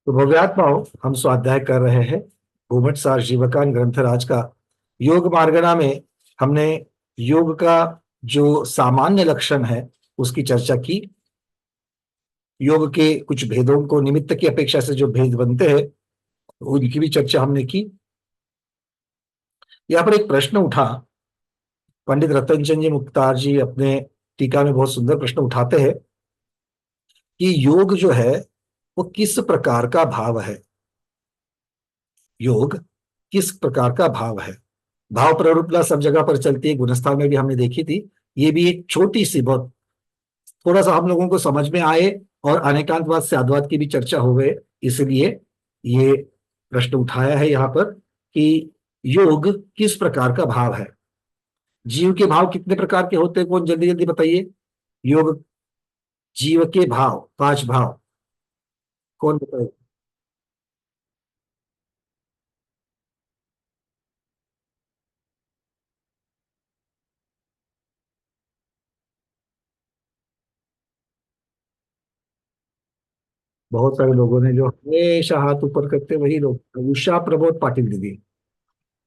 तो भव्यात्माओं, हम स्वाध्याय कर रहे हैं घूमट सार जीवकान ग्रंथराज का योग मार्गना में। हमने योग का जो सामान्य लक्षण है उसकी चर्चा की। योग के कुछ भेदों को, निमित्त की अपेक्षा से जो भेद बनते हैं उनकी भी चर्चा हमने की। यहाँ पर एक प्रश्न उठा, पंडित रतनचंद जी मुख्तार जी अपने टीका में बहुत सुंदर प्रश्न उठाते हैं कि योग जो है वो किस प्रकार का भाव है। योग किस प्रकार का भाव है। भाव प्रवृत्ति सब जगह पर चलती है, गुणस्थान में भी हमने देखी थी। ये भी एक छोटी सी, बहुत थोड़ा सा हम लोगों को समझ में आए और अनेकांतवाद से आद्वाद की भी चर्चा हो गए, इसलिए ये प्रश्न उठाया है यहाँ पर कि योग किस प्रकार का भाव है। जीव के भाव कितने प्रकार के होते हैं, कौन जल्दी जल्दी बताइए। योग जीव के भाव, 5 भाव, कौन बताइए। बहुत सारे लोगों ने जो हमेशा हाथ ऊपर करते वही लोग। उषा प्रबोध पाटिल दीदी,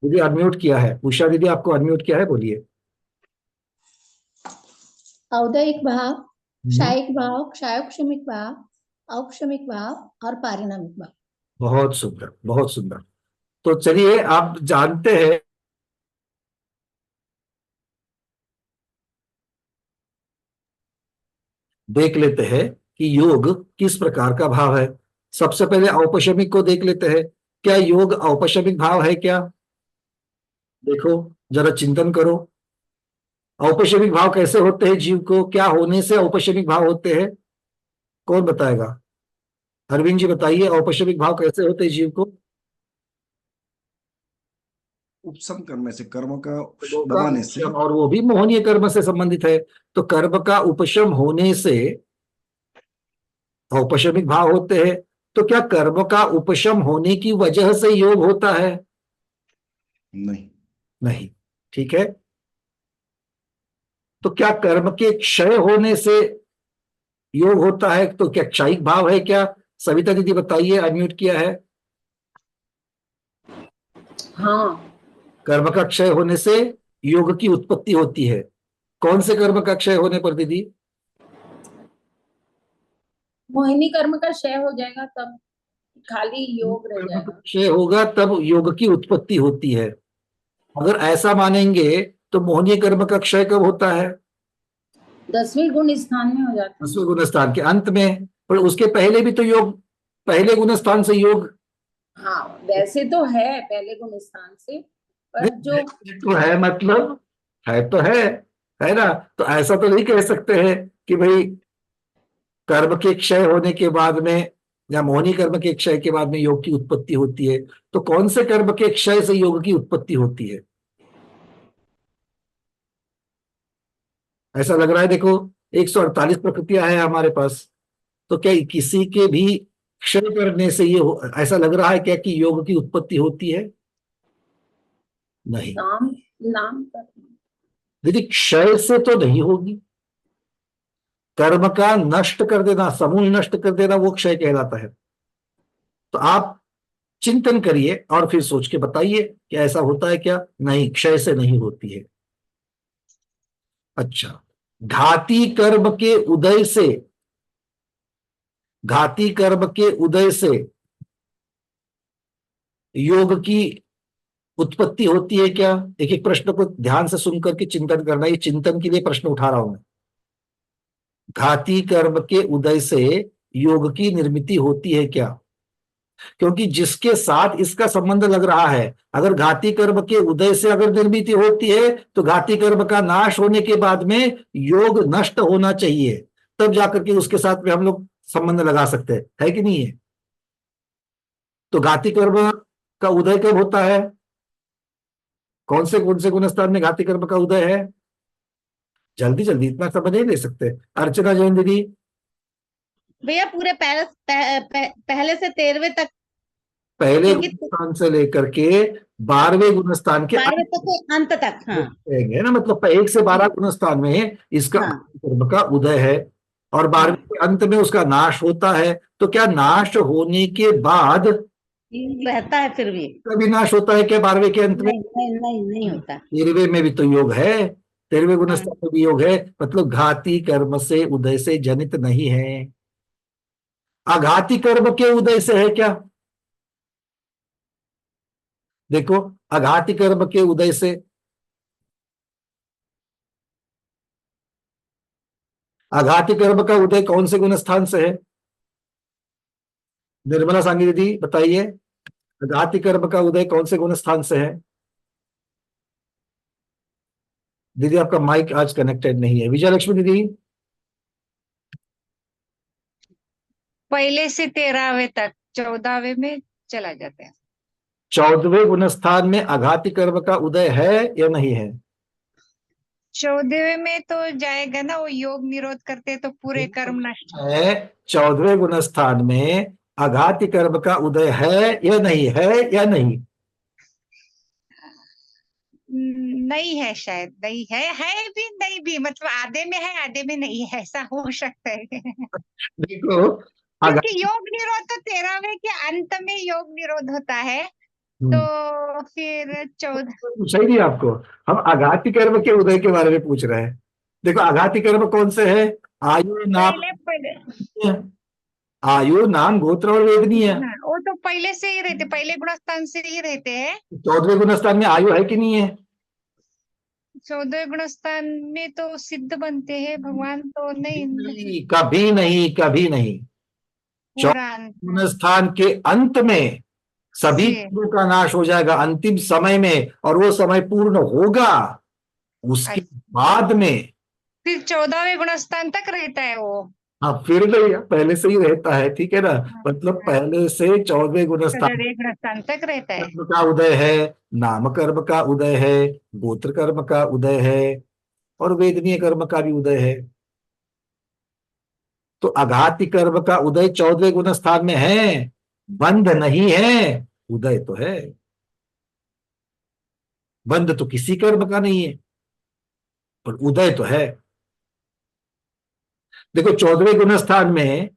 दीदी अनम्यूट किया है। उषा दीदी आपको अनम्यूट किया है, बोलिए। औदयिक भाव, हम्म, क्षायिक भाव, क्षायोक्षमिक भाव, औक्षमिक भाव और पारिणामिक भाव। बहुत सुंदर, बहुत सुंदर। तो चलिए, आप जानते हैं, देख लेते हैं कि योग किस प्रकार का भाव है। सबसे पहले औपशमिक को देख लेते हैं। क्या योग औपशमिक भाव है क्या? देखो, जरा चिंतन करो। औपशमिक भाव कैसे होते हैं जीव को, क्या होने से औपशमिक भाव होते हैं? कौन बताएगा? अरविंद जी बताइए, औपशमिक भाव कैसे होते हैं जीव को? उपशम करने से, कर्म का कर्मों का दबाने से। उपशम, और वो भी मोहनीय कर्म से संबंधित है। तो कर्म का उपशम होने से औपशमिक भाव होते हैं। तो क्या कर्म का उपशम होने की वजह से योग होता है? नहीं। नहीं। ठीक है। तो क्या कर्म के क्षय होने से योग होता है? तो क्या क्षयिक भाव है क्या? सविता दीदी बताइए, अनम्यूट किया है। हाँ, कर्म का क्षय होने से योग की उत्पत्ति होती है। कौन से कर्म का क्षय होने पर दीदी? मोहिनी कर्म का क्षय हो जाएगा तब खाली योग रह कर्म का जाएगा। क्षय होगा तब योग की उत्पत्ति होती है। अगर ऐसा मानेंगे तो मोहनीय कर्म का क्षय कब होता है? 10वें गुण स्थान में हो जाता है। 10वें गुण स्थान के अंत में। पर उसके पहले भी तो योग, पहले गुण स्थान से योग। हाँ, वैसे तो है पहले गुण स्थान से, पर जो तो है, मतलब है तो है ना। तो ऐसा तो नहीं कह सकते हैं कि भाई कर्म के क्षय होने के बाद में या मोहनी कर्म के क्षय के बाद में योग की उत्पत्ति होती है। तो कौन से कर्म के क्षय से योग की उत्पत्ति होती है? ऐसा लग रहा है, देखो 148 प्रकृतियां हैं हमारे पास। तो क्या किसी के भी क्षय करने से ऐसा लग रहा है क्या कि योग की उत्पत्ति होती है? नहीं। नाम नाम पर दीदी क्षय से तो नहीं होगी। कर्म का नष्ट कर देना, समूल नष्ट कर देना, वो क्षय कहलाता है। तो आप चिंतन करिए और फिर सोच के बताइए कि ऐसा होता है क्या। नहीं, क्षय से नहीं होती है। अच्छा, घाती कर्म के उदय से, घाती कर्म के उदय से योग की उत्पत्ति होती है क्या? एक एक प्रश्न को ध्यान से सुनकर के चिंतन करना, ये चिंतन के लिए प्रश्न उठा रहा हूं मैं। घाती कर्म के उदय से योग की निर्मिति होती है क्या? क्योंकि जिसके साथ इसका संबंध लग रहा है, अगर घाती कर्म के उदय से अगर निर्मिति होती है तो घाती कर्म का नाश होने के बाद में योग नष्ट होना चाहिए, तब जाकर के उसके साथ में हम लोग संबंध लगा सकते हैं, है कि नहीं है? तो घाती कर्म का उदय कब होता है? कौन से गुण स्थान में घाती कर्म का उदय है? जल्दी जल्दी, इतना समय नहीं ले सकते। अर्चना जैन दीदी। भैया पूरे पहले से 13वें तक, पहले क्योंकि गुण स्थान से लेकर के 12वें गुण स्थान के 12वें तक के अंत तक। हाँ कहेंगे ना, मतलब 1 से 12 गुण स्थान में इसका हाँ कर्म का उदय है। और 12वीं के अंत में उसका नाश होता है, तो क्या नाश होने के बाद रहता है फिर भी? कभी नाश होता है क्या 12वीं के अंत में? नहीं होता। 13वें में भी तो योग है, 13वें हाँ। गुणस्थान में भी योग है, मतलब घाती कर्म से उदय से जनित नहीं है। आघाती कर्म के उदय से है क्या? देखो, आघाती कर्म के उदय से, आघाती कर्म का उदय कौन से गुणस्थान से है? निर्मला सांगी दीदी बताइए, आघाती कर्म का उदय कौन से गुणस्थान से है? दीदी आपका माइक आज कनेक्टेड नहीं है। विजय लक्ष्मी दीदी, पहले से 13वें तक 14वें में चला जाता है। 14वें गुणस्थान में आघाती कर्म का उदय है या नहीं है? 14वें में तो जाएगा ना, वो योग निरोध करते तो पूरे कर्म नष्ट। है 14वें गुणस्थान में आघाती कर्म का उदय है या नहीं है? या नहीं? नहीं है, शायद नहीं है भी नहीं भी, मतलब आधे में है आधे में नहीं है, ऐसा हो सकता है। देखो, क्योंकि योग निरोध तो 13वें के अंत में योग निरोध होता है, तो फिर 14। पूछा ही नहीं आपको, हम आघाती कर्म के उदय के बारे में पूछ रहे हैं। देखो, आघाती कर्म कौन से है? आयु नाम, पहले आयु नाम गोत्र और वेदनीय है। हाँ, वो तो पहले से ही रहते, पहले गुणस्थान से ही रहते हैं। 14वें गुणस्थान में आयु है कि नहीं है? 14वें गुणस्थान में तो सिद्ध बनते हैं भगवान, तो नहीं नहीं, कभी नहीं, कभी नहीं। पूरा गुणस्थान के अंत में सभी जी। कर्मों का नाश हो जाएगा अंतिम समय में, और वो समय पूर्ण होगा उसके बाद में। फिर 14वें गुणस्थान तक रहता है वो। हाँ, फिर नहीं, पहले से ही रहता है, ठीक है ना। मतलब पहले से 14वें गुणस्थान 14वें गुणस्थान तक रहता है। कर्म का उदय है, नाम कर्म का उदय है, गोत्र कर्म का उदय है, और वेदनीय कर्म का भी उदय है। तो आघाती कर्म का उदय 14वें गुणस्थान में है, बंध नहीं है, उदय तो है। बंध तो किसी कर्म का नहीं है, पर उदय तो है। देखो, 14वें गुणस्थान में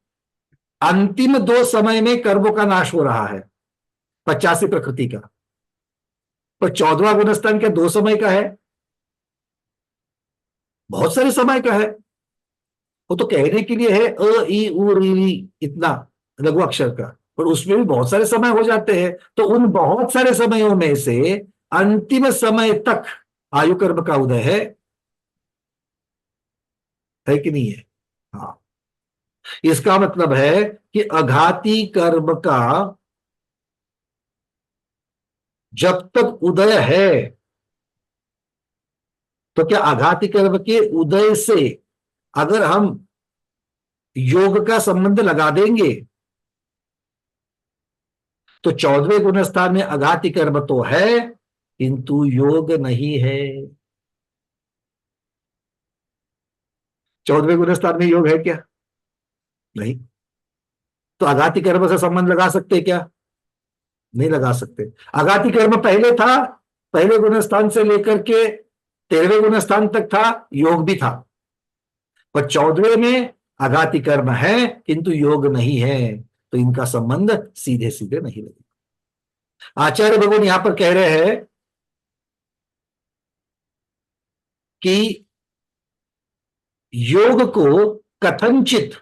अंतिम 2 समय में कर्मों का नाश हो रहा है, 85 प्रकृति का। पर 14वां गुणस्थान क्या 2 समय का है? बहुत सारे समय का है। वो तो कहने के लिए है अ ई उ री री, इतना लघु अक्षर का, पर उसमें भी बहुत सारे समय हो जाते हैं। तो उन बहुत सारे समयों में से अंतिम समय तक आयु कर्म का उदय है कि नहीं है? हाँ, इसका मतलब है कि अघाती कर्म का जब तक उदय है, तो क्या आघाती कर्म के उदय से अगर हम योग का संबंध लगा देंगे, तो 14वें गुणस्थान में आघाती कर्म तो है किंतु योग नहीं है। 14वें गुणस्थान में योग है क्या? नहीं। तो आघाती कर्म से संबंध लगा सकते क्या? नहीं लगा सकते। आघाती कर्म पहले था, पहले गुणस्थान से लेकर के 13वें गुणस्थान तक था, योग भी था। पर 14वें में आघाती कर्म है किंतु योग नहीं है, तो इनका संबंध सीधे सीधे नहीं लगेगा। आचार्य भगवान यहां पर कह रहे हैं कि योग को कथनचित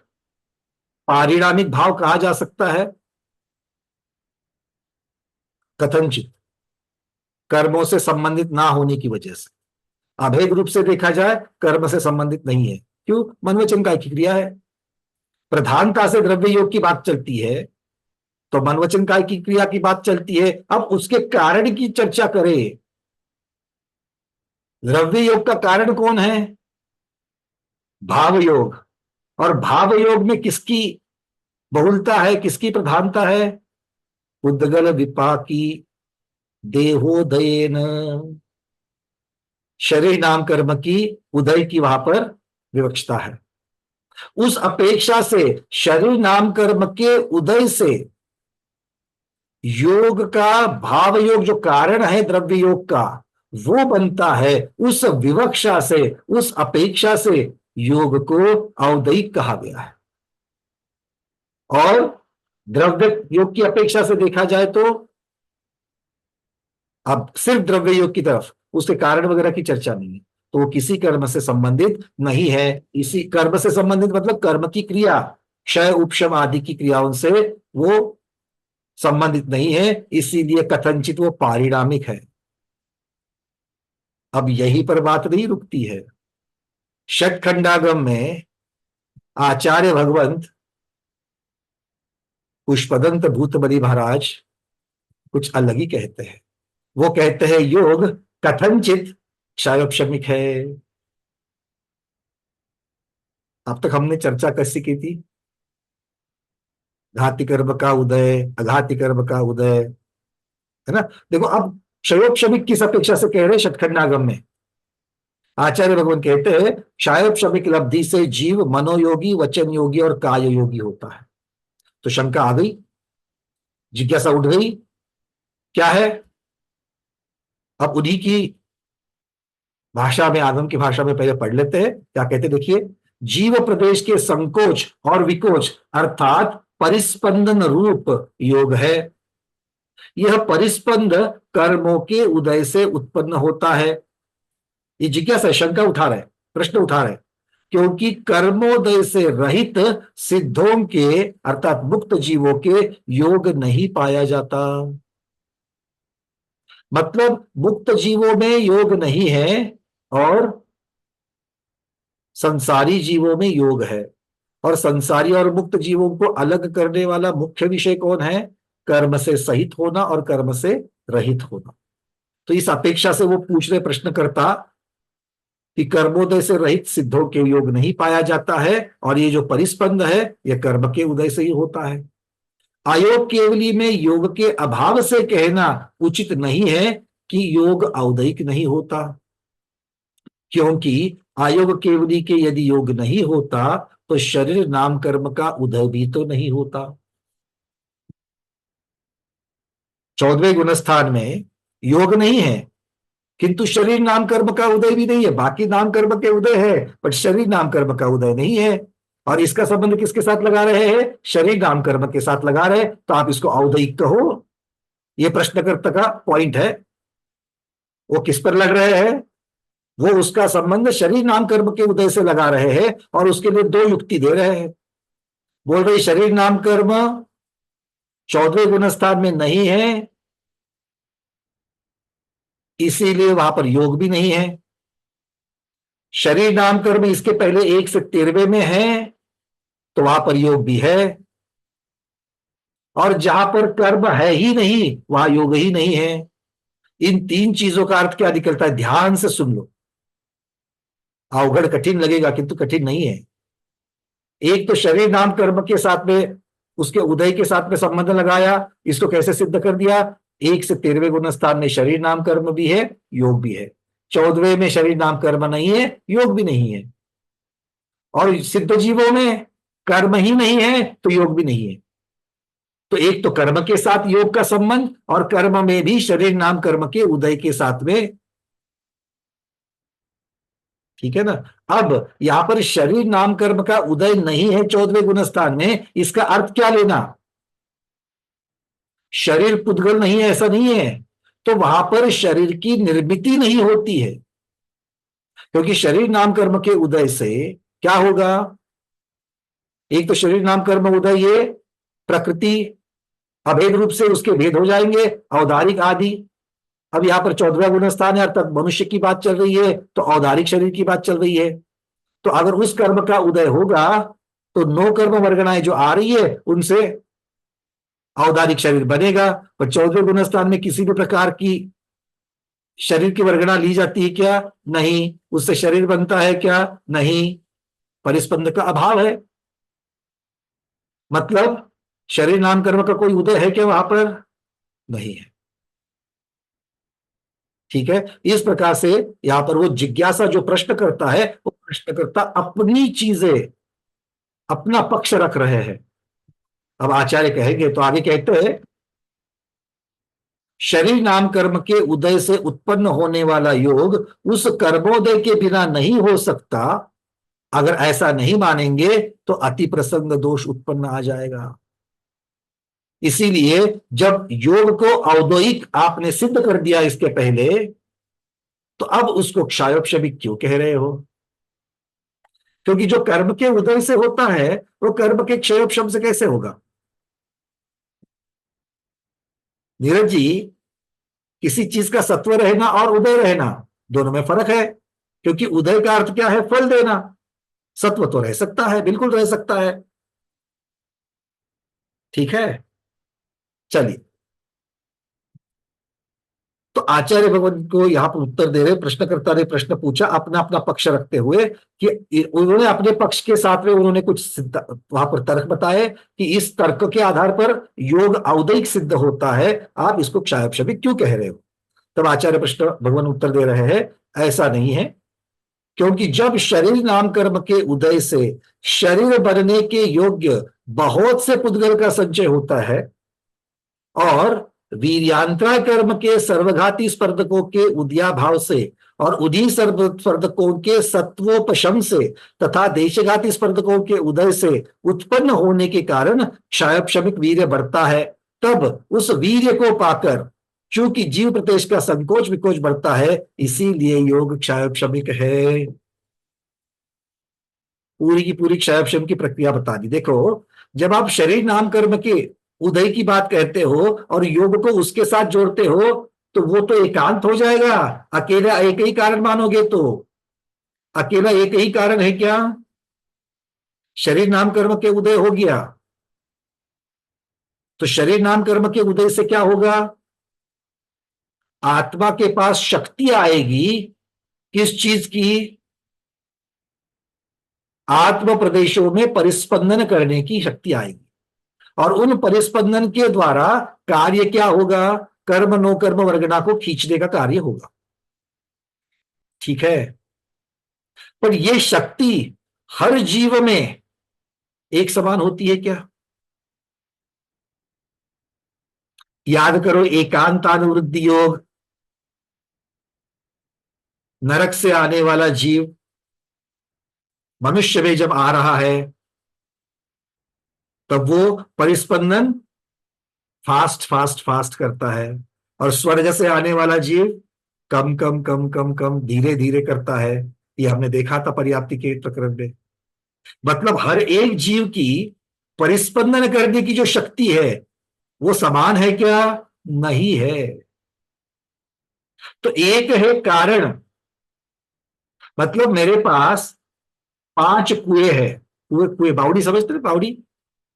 पारिणामिक भाव कहा जा सकता है। कथनचित, कर्मों से संबंधित ना होने की वजह से। अभेद रूप से देखा जाए, कर्म से संबंधित नहीं है। क्यों? मनवचन काय की क्रिया है। प्रधानता से द्रव्य योग की बात चलती है, तो मनवचन काय की क्रिया की बात चलती है। अब उसके कारण की चर्चा करें, द्रव्य योग का कारण कौन है? भाव योग। और भाव योग में किसकी बहुलता है, किसकी प्रधानता है? उद्गल विपाकी देहोदयेन, शरीर नाम कर्म की उदय की वहां पर विवक्षता है। उस अपेक्षा से शरीर नाम कर्म के उदय से योग का, भाव योग जो कारण है द्रव्य योग का, वो बनता है। उस विवक्षा से, उस अपेक्षा से योग को औदैहिक कहा गया है। और द्रव्य योग की अपेक्षा से देखा जाए तो अब सिर्फ द्रव्य योग की तरफ उसके कारण वगैरह की चर्चा नहीं है, तो वो किसी कर्म से संबंधित नहीं है। इसी कर्म से संबंधित मतलब कर्म की क्रिया, क्षय उपशम आदि की क्रियाओं से वो संबंधित नहीं है, इसीलिए कथनचित वो पारिणामिक है। अब यहीं पर बात नहीं रुकती है। षटखंडागम में आचार्य भगवंत पुष्पदंत भूतबली महाराज कुछ अलग ही कहते हैं। वो कहते हैं योग कथनचित क्षयोपशमिक है। अब तक हमने चर्चा कैसी की थी? घाती कर्म का उदय, अघाती कर्म का उदय, है ना। देखो अब क्षयोपशमिक किस अपेक्षा से कह रहे हैं षटखंडागम में? आचार्य भगवान कहते हैं क्षयोपशमिक लब्धि से जीव मनोयोगी, वचन योगी और काय योगी होता है। तो शंका आ गई, जिज्ञासा उठ गई, क्या है? अब उन्हीं की भाषा में, आदम की भाषा में पहले पढ़ लेते हैं। क्या कहते हैं देखिए, जीव प्रदेश के संकोच और विकोच अर्थात परिस्पंदन रूप योग है। यह परिस्पंद कर्मों के उदय से उत्पन्न होता है। ये जिज्ञासा, शंका उठा रहे, प्रश्न उठा रहे, क्योंकि कर्मोदय से रहित सिद्धों के अर्थात मुक्त जीवों के योग नहीं पाया जाता। मतलब मुक्त जीवों में योग नहीं है और संसारी जीवों में योग है। और संसारी और मुक्त जीवों को अलग करने वाला मुख्य विषय कौन है? कर्म से सहित होना और कर्म से रहित होना। तो इस अपेक्षा से वो पूछ रहे प्रश्नकर्ता कि कर्मोदय से रहित सिद्धों के योग नहीं पाया जाता है, और ये जो परिस्पंद है यह कर्म के उदय से ही होता है। अयोग केवली में योग के अभाव से कहना उचित नहीं है कि योग औदैहिक नहीं होता, क्योंकि अयोग केवली के यदि योग नहीं होता तो शरीर नाम कर्म का उदय भी तो नहीं होता। 14वें गुणस्थान में योग नहीं है किंतु शरीर नाम कर्म का उदय भी नहीं है। बाकी नाम कर्म के उदय है पर शरीर नाम कर्म का उदय नहीं है। और इसका संबंध किसके साथ लगा रहे हैं? शरीर नाम कर्म के साथ लगा रहे, तो आप इसको औदैहिक कहो। यह प्रश्नकर्ता का पॉइंट है। वो किस पर लग रहे हैं? वो उसका संबंध शरीर नाम कर्म के उदय से लगा रहे हैं और उसके लिए दो युक्ति दे रहे हैं। बोल रहे शरीर नाम कर्म 14वें गुणस्थान में नहीं है, इसीलिए वहां पर योग भी नहीं है। शरीर नाम कर्म इसके पहले 1 से 13वें में है, तो वहां पर योग भी है। और जहां पर कर्म है ही नहीं वहां योग ही नहीं है। इन तीन चीजों का अर्थ क्या निकलता है? ध्यान से सुन लो, अवघड़ कठिन लगेगा किंतु कठिन नहीं है। एक तो शरीर नाम कर्म के साथ में, उसके उदय के साथ में संबंध लगाया, इसको कैसे सिद्ध कर दिया? 1 से 13वें गुणस्थान में शरीर नाम कर्म भी है, योग भी है। 14वें में शरीर नाम कर्म नहीं है, योग भी नहीं है। और सिद्ध जीवों में कर्म ही नहीं है तो योग भी नहीं है। तो एक तो कर्म के साथ योग का संबंध, और कर्म में भी शरीर नाम कर्म के उदय के साथ में, ठीक है ना। अब यहां पर शरीर नाम कर्म का उदय नहीं है 14वें गुणस्थान में, इसका अर्थ क्या लेना? शरीर पुद्गल नहीं है ऐसा नहीं है, तो वहां पर शरीर की निर्मिति नहीं होती है। क्योंकि शरीर नाम कर्म के उदय से क्या होगा? एक तो शरीर नाम कर्म उदय, ये प्रकृति अभेद रूप से उसके भेद हो जाएंगे, औदारिक आदि। अब यहां पर 14वां गुणस्थान है अर्थात मनुष्य की बात चल रही है, तो औदारिक शरीर की बात चल रही है। तो अगर उस कर्म का उदय होगा तो 9 कर्म वर्गणाएं जो आ रही है उनसे औदारिक शरीर बनेगा। पर 14वें गुणस्थान में किसी भी प्रकार की शरीर की वर्गणा ली जाती है क्या? नहीं। उससे शरीर बनता है क्या? नहीं। परिस्पंद का अभाव है। मतलब शरीर नाम कर्म का कोई उदय है क्या वहां पर? नहीं है। ठीक है। इस प्रकार से यहां पर वो जिज्ञासा जो प्रश्न करता है, वो प्रश्नकर्ता अपनी चीजें, अपना पक्ष रख रहे हैं। अब आचार्य कहेंगे, तो आगे कहते हैं शरीर नाम कर्म के उदय से उत्पन्न होने वाला योग उस कर्मोदय के बिना नहीं हो सकता, अगर ऐसा नहीं मानेंगे तो अति प्रसंग दोष उत्पन्न आ जाएगा। इसीलिए जब योग को औद्योगिक आपने सिद्ध कर दिया इसके पहले, तो अब उसको क्षायोपशमिक क्यों कह रहे हो? क्योंकि जो कर्म के उदय से होता है वो कर्म के क्षयोपशम से कैसे होगा? नीरज जी, किसी चीज का सत्व रहना और उदय रहना दोनों में फर्क है। क्योंकि उदय का अर्थ क्या है? फल देना। सत्व तो रह सकता है, बिल्कुल रह सकता है। ठीक है, चलिए। तो आचार्य भगवान को यहां पर उत्तर दे रहे, प्रश्नकर्ता ने प्रश्न पूछा अपना अपना पक्ष रखते हुए कि उन्होंने अपने पक्ष के साथ में उन्होंने कुछ वहां पर तर्क बताए कि इस तर्क के आधार पर योग औदयिक सिद्ध होता है, आप इसको क्षायोपशमिक क्यों कह रहे हो? तब आचार्य प्रश्न भगवान उत्तर दे रहे हैं, ऐसा नहीं है। क्योंकि जब शरीर नाम कर्म के उदय से शरीर बनने के योग्य बहुत से पुद्गल का संचय होता है और वीर्यांतरा कर्म के सर्वघाती स्पर्धकों के उदयाभाव से और उदी स्पर्धकों के सत्वोपशम से तथा देशघाती स्पर्धकों के उदय से उत्पन्न होने के कारण क्षायोपशमिक वीर्य बढ़ता है, तब उस वीर्य को पाकर चूंकि जीव प्रदेश का संकोच विकोच बढ़ता है, इसीलिए योग क्षायोपशमिक है। पूरी की पूरी क्षायोपशम की प्रक्रिया बता दी। देखो, जब आप शरीर नाम कर्म के उदय की बात कहते हो और योग को उसके साथ जोड़ते हो तो वो तो एकांत हो जाएगा। अकेला एक ही कारण मानोगे तो अकेला एक ही कारण है क्या? शरीर नाम कर्म के उदय हो गया तो शरीर नाम कर्म के उदय से क्या होगा? आत्मा के पास शक्ति आएगी। किस चीज की? आत्म प्रदेशों में परिस्पंदन करने की शक्ति आएगी और उन परिस्पंदन के द्वारा कार्य क्या होगा? कर्म नो कर्म वर्गना को खींचने का कार्य होगा। ठीक है, पर यह शक्ति हर जीव में एक समान होती है क्या? याद करो, एकांतानुवृत्ति योग, नरक से आने वाला जीव मनुष्य में जब आ रहा है तब वो परिस्पंदन फास्ट फास्ट फास्ट करता है और स्वर्ग से आने वाला जीव कम कम कम कम कम धीरे धीरे करता है। ये हमने देखा था पर्याप्ति के प्रकरण में। मतलब हर एक जीव की परिस्पंदन करने की जो शक्ति है वो समान है क्या? नहीं है। तो एक है कारण, मतलब मेरे पास 5 कुएं हैं। कुएं कुएं बावड़ी समझते हैं? बावड़ी,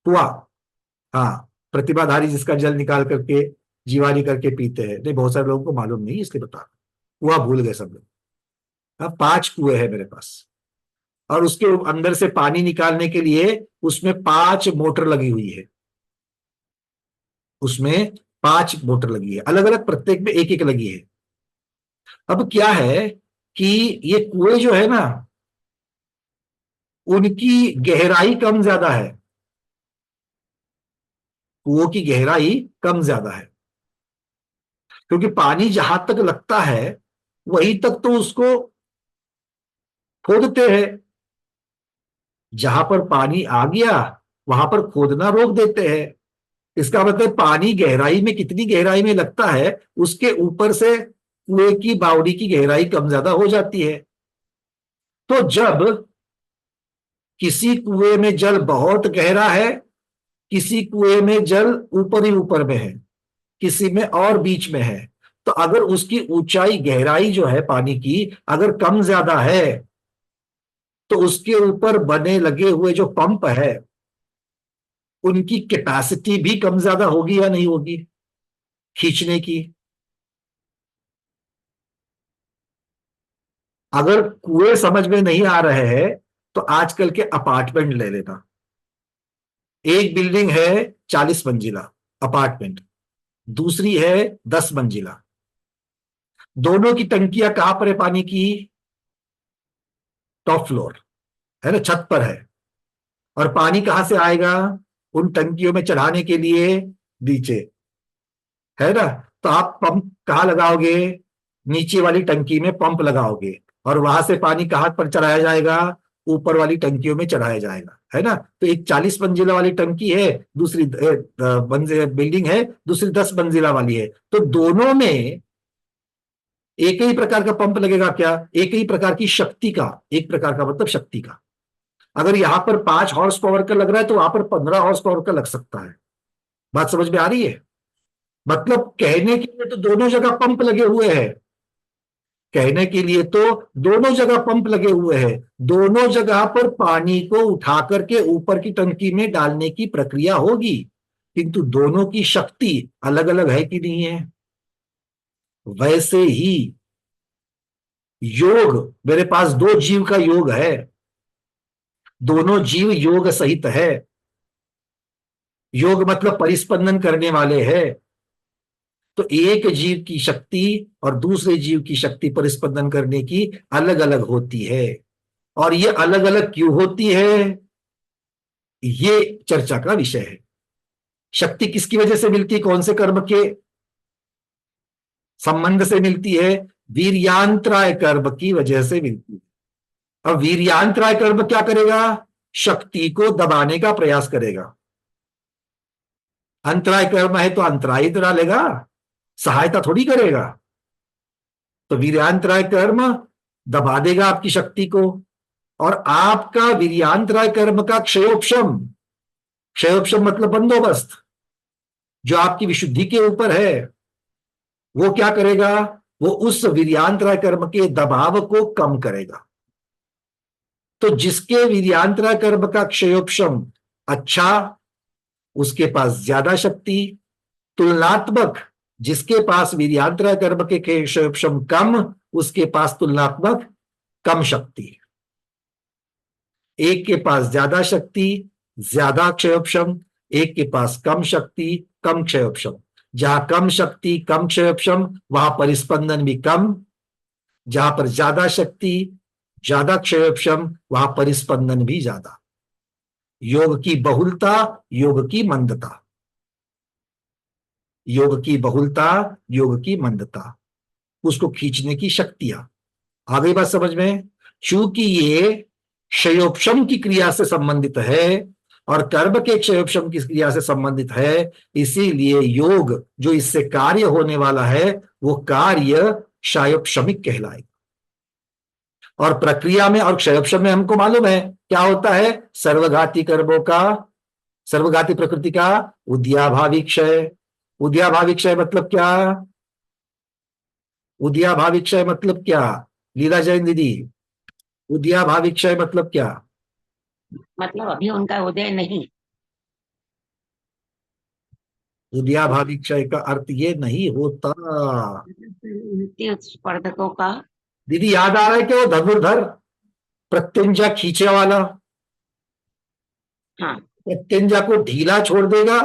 कुआ, हाँ, प्रतिभाधारी जिसका जल निकाल करके जीवानी करके पीते हैं। नहीं, बहुत सारे लोगों को मालूम नहीं इसलिए बता, कुआ भूल गए सब लोग। हाँ, 5 कुएं हैं मेरे पास और उसके अंदर से पानी निकालने के लिए उसमें 5 मोटर लगी हुई है। उसमें 5 मोटर लगी है, अलग अलग, प्रत्येक में एक एक लगी है। अब क्या है कि ये कुएं जो है ना, उनकी गहराई कम ज्यादा है। कुओं की गहराई कम ज्यादा है क्योंकि पानी जहां तक लगता है वहीं तक तो उसको खोदते हैं। जहां पर पानी आ गया वहां पर खोदना रोक देते हैं। इसका मतलब पानी गहराई में, कितनी गहराई में लगता है उसके ऊपर से कुएं की बावड़ी की गहराई कम ज्यादा हो जाती है। तो जब किसी कुएं में जल बहुत गहरा है, किसी कुएं में जल ऊपर ही ऊपर में है, किसी में और बीच में है, तो अगर उसकी ऊंचाई गहराई जो है पानी की अगर कम ज्यादा है तो उसके ऊपर बने लगे हुए जो पंप है उनकी कैपेसिटी भी कम ज्यादा होगी या नहीं होगी खींचने की? अगर कुएं समझ में नहीं आ रहे हैं तो आजकल के अपार्टमेंट ले लेना। एक बिल्डिंग है 40 मंजिला अपार्टमेंट, दूसरी है 10 मंजिला। दोनों की टंकियां कहां पर है पानी की? टॉप फ्लोर है ना, छत पर है। और पानी कहां से आएगा उन टंकियों में चढ़ाने के लिए? नीचे, है ना। तो आप पंप कहां लगाओगे? नीचे वाली टंकी में पंप लगाओगे और वहां से पानी कहां पर चढ़ाया जाएगा? ऊपर वाली टंकियों में चढ़ाया जाएगा, है ना। तो एक 40 मंजिला वाली टंकी है, दूसरी बिल्डिंग है, दूसरी 10 मंजिला वाली है, तो दोनों में एक ही प्रकार का पंप लगेगा क्या? एक ही प्रकार की शक्ति का, एक प्रकार का मतलब शक्ति का। अगर यहां पर 5 हॉर्स पावर का लग रहा है तो वहां पर 15 हॉर्स पावर का लग सकता है। बात समझ में आ रही है? मतलब कहने के लिए तो दोनों जगह पंप लगे हुए हैं, कहने के लिए तो दोनों जगह पंप लगे हुए हैं, दोनों जगह पर पानी को उठा करके ऊपर की टंकी में डालने की प्रक्रिया होगी, किंतु दोनों की शक्ति अलग अलग है कि नहीं है? वैसे ही योग, मेरे पास 2 जीव का योग है, दोनों जीव योग सहित है, योग मतलब परिस्पंदन करने वाले हैं, तो एक जीव की शक्ति और दूसरे जीव की शक्ति परिस्पंदन करने की अलग अलग होती है। और ये अलग अलग क्यों होती है, ये चर्चा का विषय है। शक्ति किसकी वजह से मिलती है? कौन से कर्म के संबंध से मिलती है? वीर्यांतराय कर्म की वजह से मिलती है। और वीर्यांतराय कर्म क्या करेगा? शक्ति को दबाने का प्रयास करेगा। अंतराय कर्म है तो अंतराय डालेगा, सहायता थोड़ी करेगा। तो वीर्यांतराय कर्म दबा देगा आपकी शक्ति को, और आपका वीर्यांतराय कर्म का क्षयोपशम, क्षयोपशम मतलब बंदोबस्त, जो आपकी विशुद्धि के ऊपर है, वो क्या करेगा? वो उस वीर्यांतराय कर्म के दबाव को कम करेगा। तो जिसके वीर्यांतराय कर्म का क्षयोपशम अच्छा, उसके पास ज्यादा शक्ति, तुलनात्मक जिसके पास वीर्यांतराय कर्म के क्षयोपशम कम, उसके पास तुलनात्मक कम शक्ति। एक के पास ज्यादा शक्ति, ज्यादा क्षयोपशम, एक के पास कम शक्ति, कम क्षयोपशम। जहां कम शक्ति कम क्षयोपशम, वहां परिस्पंदन भी कम, जहां पर ज्यादा शक्ति ज्यादा क्षयोपशम, वहां परिस्पंदन भी ज्यादा। योग की बहुलता, योग की मंदता, योग की बहुलता, योग की मंदता, उसको खींचने की शक्तियां। आ गई बात समझ में? चूंकि ये क्षयोपशम की क्रिया से संबंधित है और कर्म के क्षयोपशम की क्रिया से संबंधित है, इसीलिए योग जो इससे कार्य होने वाला है वो कार्य क्षयोपशमिक कहलाएगा। और प्रक्रिया में और क्षयोपशम में हमको मालूम है क्या होता है? सर्वघाती कर्मों का, सर्वघाती प्रकृति का उद्याभावी क्षय। उद्याभावी क्षय मतलब क्या? उद्याभावी क्षय मतलब क्या? लीला जैन दीदी, उद्याभावी क्षय मतलब क्या? मतलब अभी उनका उदय नहीं। उद्याभावी क्षय का अर्थ ये नहीं होता उनके स्पर्धकों का दीदी। याद आ रहा है कि वो धनुर्धर प्रत्यंजा खींचे वाला, हाँ प्रत्यंजा को ढीला छोड़ देगा,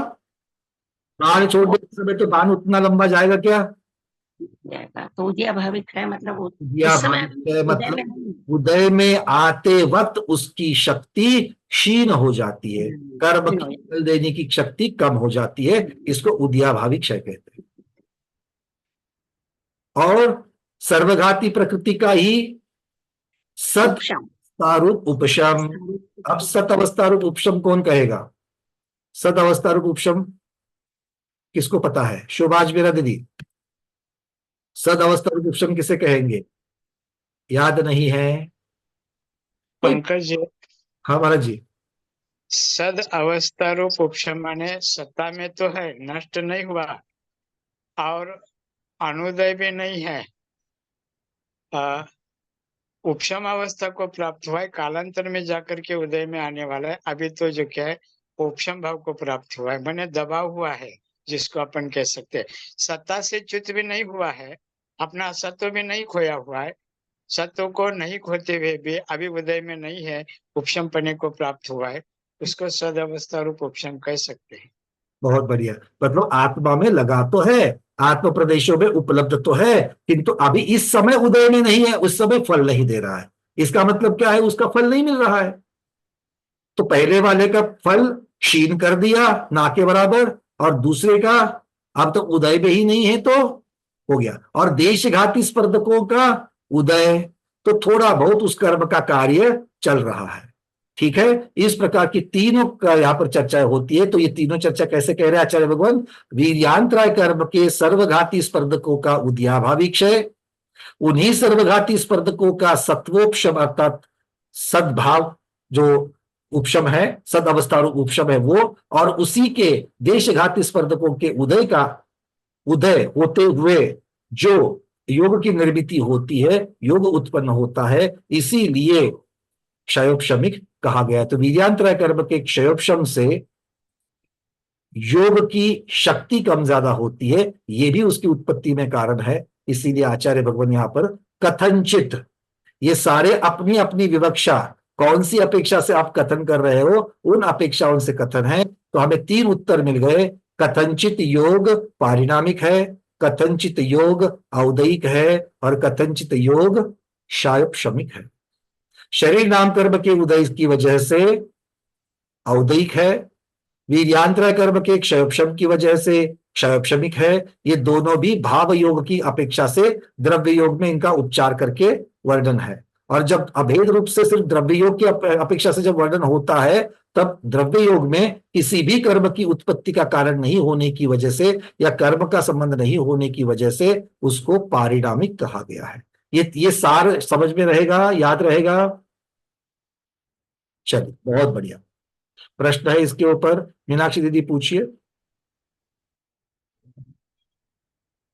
बाण छोड़ने के समय तो बाण उतना लंबा जाएगा क्या? जाएगा। तो उद्याभाविक है मतलब उद्याभावी इस समय क्षय उदय में मतलब नहीं। उदय में आते वक्त उसकी शक्ति क्षीण हो जाती है, कर्म की फल देने की शक्ति कम हो जाती है, इसको उद्याभावी क्षय कहते हैं। और सर्वघाती प्रकृति का ही सत उपशम। अवस्थारूप उपशम। अब सत अवस्थारूप उपशम कौन कहेगा? सत अवस्थारूप उपशम किसको पता है? शोभाज मेरा दीदी, सद अवस्थारूप उपशम किसे कहेंगे? याद नहीं है? पंकज जी, हाँ महाराज जी। सद अवस्था रूप उपशम माने सत्ता में तो है, नष्ट नहीं हुआ और अनुदय भी नहीं है, उपशम अवस्था को प्राप्त हुआ है, कालांतर में जाकर के उदय में आने वाला है। अभी तो जो क्या है उपशम भाव को प्राप्त हुआ है, माने दबा हुआ है, जिसको अपन कह सकते हैं। सत्ता से च्युत भी नहीं हुआ है, अपना सत्व भी नहीं खोया हुआ है, सत्व को नहीं खोते हुए भी अभी उदय में नहीं है, उपशम पने को प्राप्त हुआ है, उसको सद अवस्था रूप उपशम कह सकते हैं। बहुत बढ़िया। मतलब आत्मा में लगा तो है, आत्म प्रदेशों में उपलब्ध तो है, किंतु अभी इस समय उदय में नहीं है, उस समय फल नहीं दे रहा है। इसका मतलब क्या है? उसका फल नहीं मिल रहा है। तो पहले वाले का फल क्षीण कर दिया ना के बराबर, और दूसरे का अब तो उदय में ही नहीं है तो हो गया। और देशघाती स्पर्धकों का उदय, तो थोड़ा बहुत उस कर्म का कार्य चल रहा है। ठीक है, इस प्रकार की तीनों का यहाँ पर चर्चा होती है। तो ये तीनों चर्चा कैसे कह रहे हैं आचार्य भगवान? वीर्यांतराय कर्म के सर्वघाती स्पर्धकों का उद्याभावी क्षय, उन्हीं सर्वघाती स्पर्धकों का सत्वोपशम अर्थात सद्भाव जो उपशम है, सद अवस्था उपशम है वो, और उसी के देशघाती स्पर्धकों के उदय होते हुए जो योग की निर्मिति होती है, योग उत्पन्न होता है, इसीलिए क्षयोपशमिक कहा गया है। तो वीर्यांतराय कर्म के क्षयोपशम से योग की शक्ति कम ज्यादा होती है, ये भी उसकी उत्पत्ति में कारण है। इसीलिए आचार्य भगवान यहां पर कथनचित, ये सारे अपनी अपनी विवक्षा, कौन सी अपेक्षा से आप कथन कर रहे हो, उन अपेक्षाओं से कथन है। तो हमें 3 उत्तर मिल गए। कथनचित योग पारिणामिक है, कथनचित योग औदयिक है, और कथनचित योग क्षयोपशमिक है। शरीर नाम कर्म के उदय की वजह से औदयिक है, वीर्यांतराय कर्म के क्षयोपशम की वजह से क्षयोपशमिक है। ये दोनों भी भाव योग की अपेक्षा से द्रव्य योग में इनका उपचार करके वर्णन है। और जब अभेद रूप से सिर्फ द्रव्य योग की अपेक्षा से जब वर्णन होता है, तब द्रव्य योग में किसी भी कर्म की उत्पत्ति का कारण नहीं होने की वजह से या कर्म का संबंध नहीं होने की वजह से उसको पारिणामिक कहा गया है। ये सार समझ में रहेगा, याद रहेगा? चलिए, बहुत बढ़िया। प्रश्न है इसके ऊपर, मीनाक्षी दीदी पूछिए।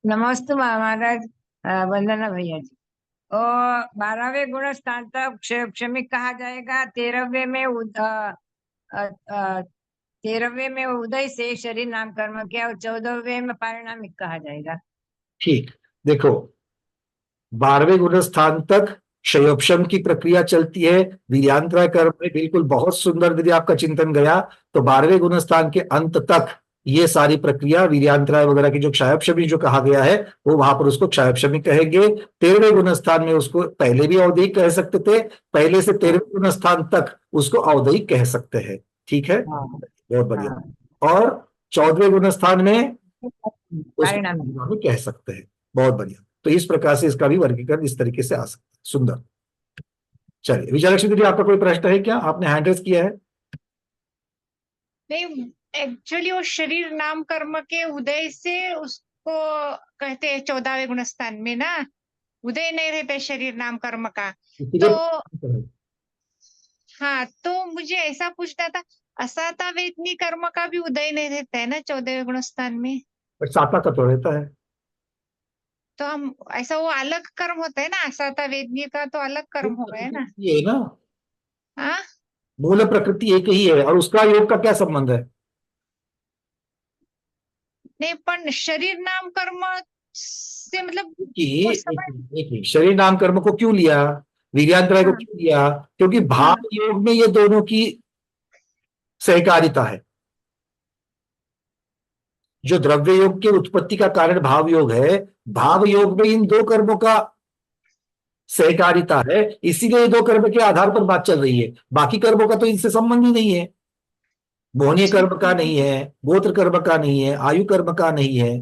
नमस्ते महाराज, वंदना भैया जी। और 12वें गुण स्थान तक क्षमिक कहा जाएगा, 13वें में उदय से शरीर नाम कर्म किया, और 14वें में पारिणामिक कहा जाएगा। ठीक, देखो 12वें गुण स्थान तक क्षयोपशम की प्रक्रिया चलती है। वीर्यांतराय कर्म में बिल्कुल बहुत सुंदर दीदी आपका चिंतन गया। तो 12वें गुण स्थान के अंत तक ये सारी प्रक्रिया वीर्यांतराय वगैरह की जो क्षयोपशमी जो कहा गया है, वो वहां पर उसको क्षयोपशमी कहेंगे। 13वें गुण स्थान में उसको पहले भी औदयिक कह सकते थे, पहले से 13वें गुण स्थान तक उसको औदयिक कह सकते हैं। ठीक है, बहुत बढ़िया। और 14वें गुण स्थान में उसको पारिणामिक कह सकते हैं। बहुत बढ़िया। तो इस प्रकार से इसका भी वर्गीकरण इस तरीके से आ सकता है। सुंदर। चलिए विजयलक्ष्मी दीदी, आपका कोई प्रश्न है क्या? आपने हैंड रेज किया है। नहीं, एक्चुअली वो शरीर नाम कर्म के उदय से उसको कहते हैं 14वें गुण स्थान में ना, उदय नहीं रहता शरीर नाम कर्म का। तो हाँ, तो मुझे ऐसा पूछना था, असाता वेदनी कर्म का भी उदय नहीं रहता है ना 14वें गुण स्थान में? साता का तो रहता है। तो हम ऐसा, वो अलग कर्म होता है ना, असाता वेदनी का तो अलग कर्म हो गया ना। ये ना, हाँ, मूल प्रकृति एक ही है, और उसका योग का क्या संबंध है? नहीं, पर शरीर नाम कर्म से मतलब कि शरीर नाम कर्म को क्यों लिया, वीर्यांतराय को क्यों लिया? क्योंकि भाव योग में ये दोनों की सहकारिता है। जो द्रव्य योग के उत्पत्ति का कारण भाव योग है, भाव योग में इन दो कर्मों का सहकारिता है, इसीलिए दो कर्म के आधार पर बात चल रही है। बाकी कर्मों का तो इनसे संबंध ही नहीं है। मोहनीय कर्म का नहीं है, गोत्र कर्म का नहीं है, आयु कर्म का नहीं है,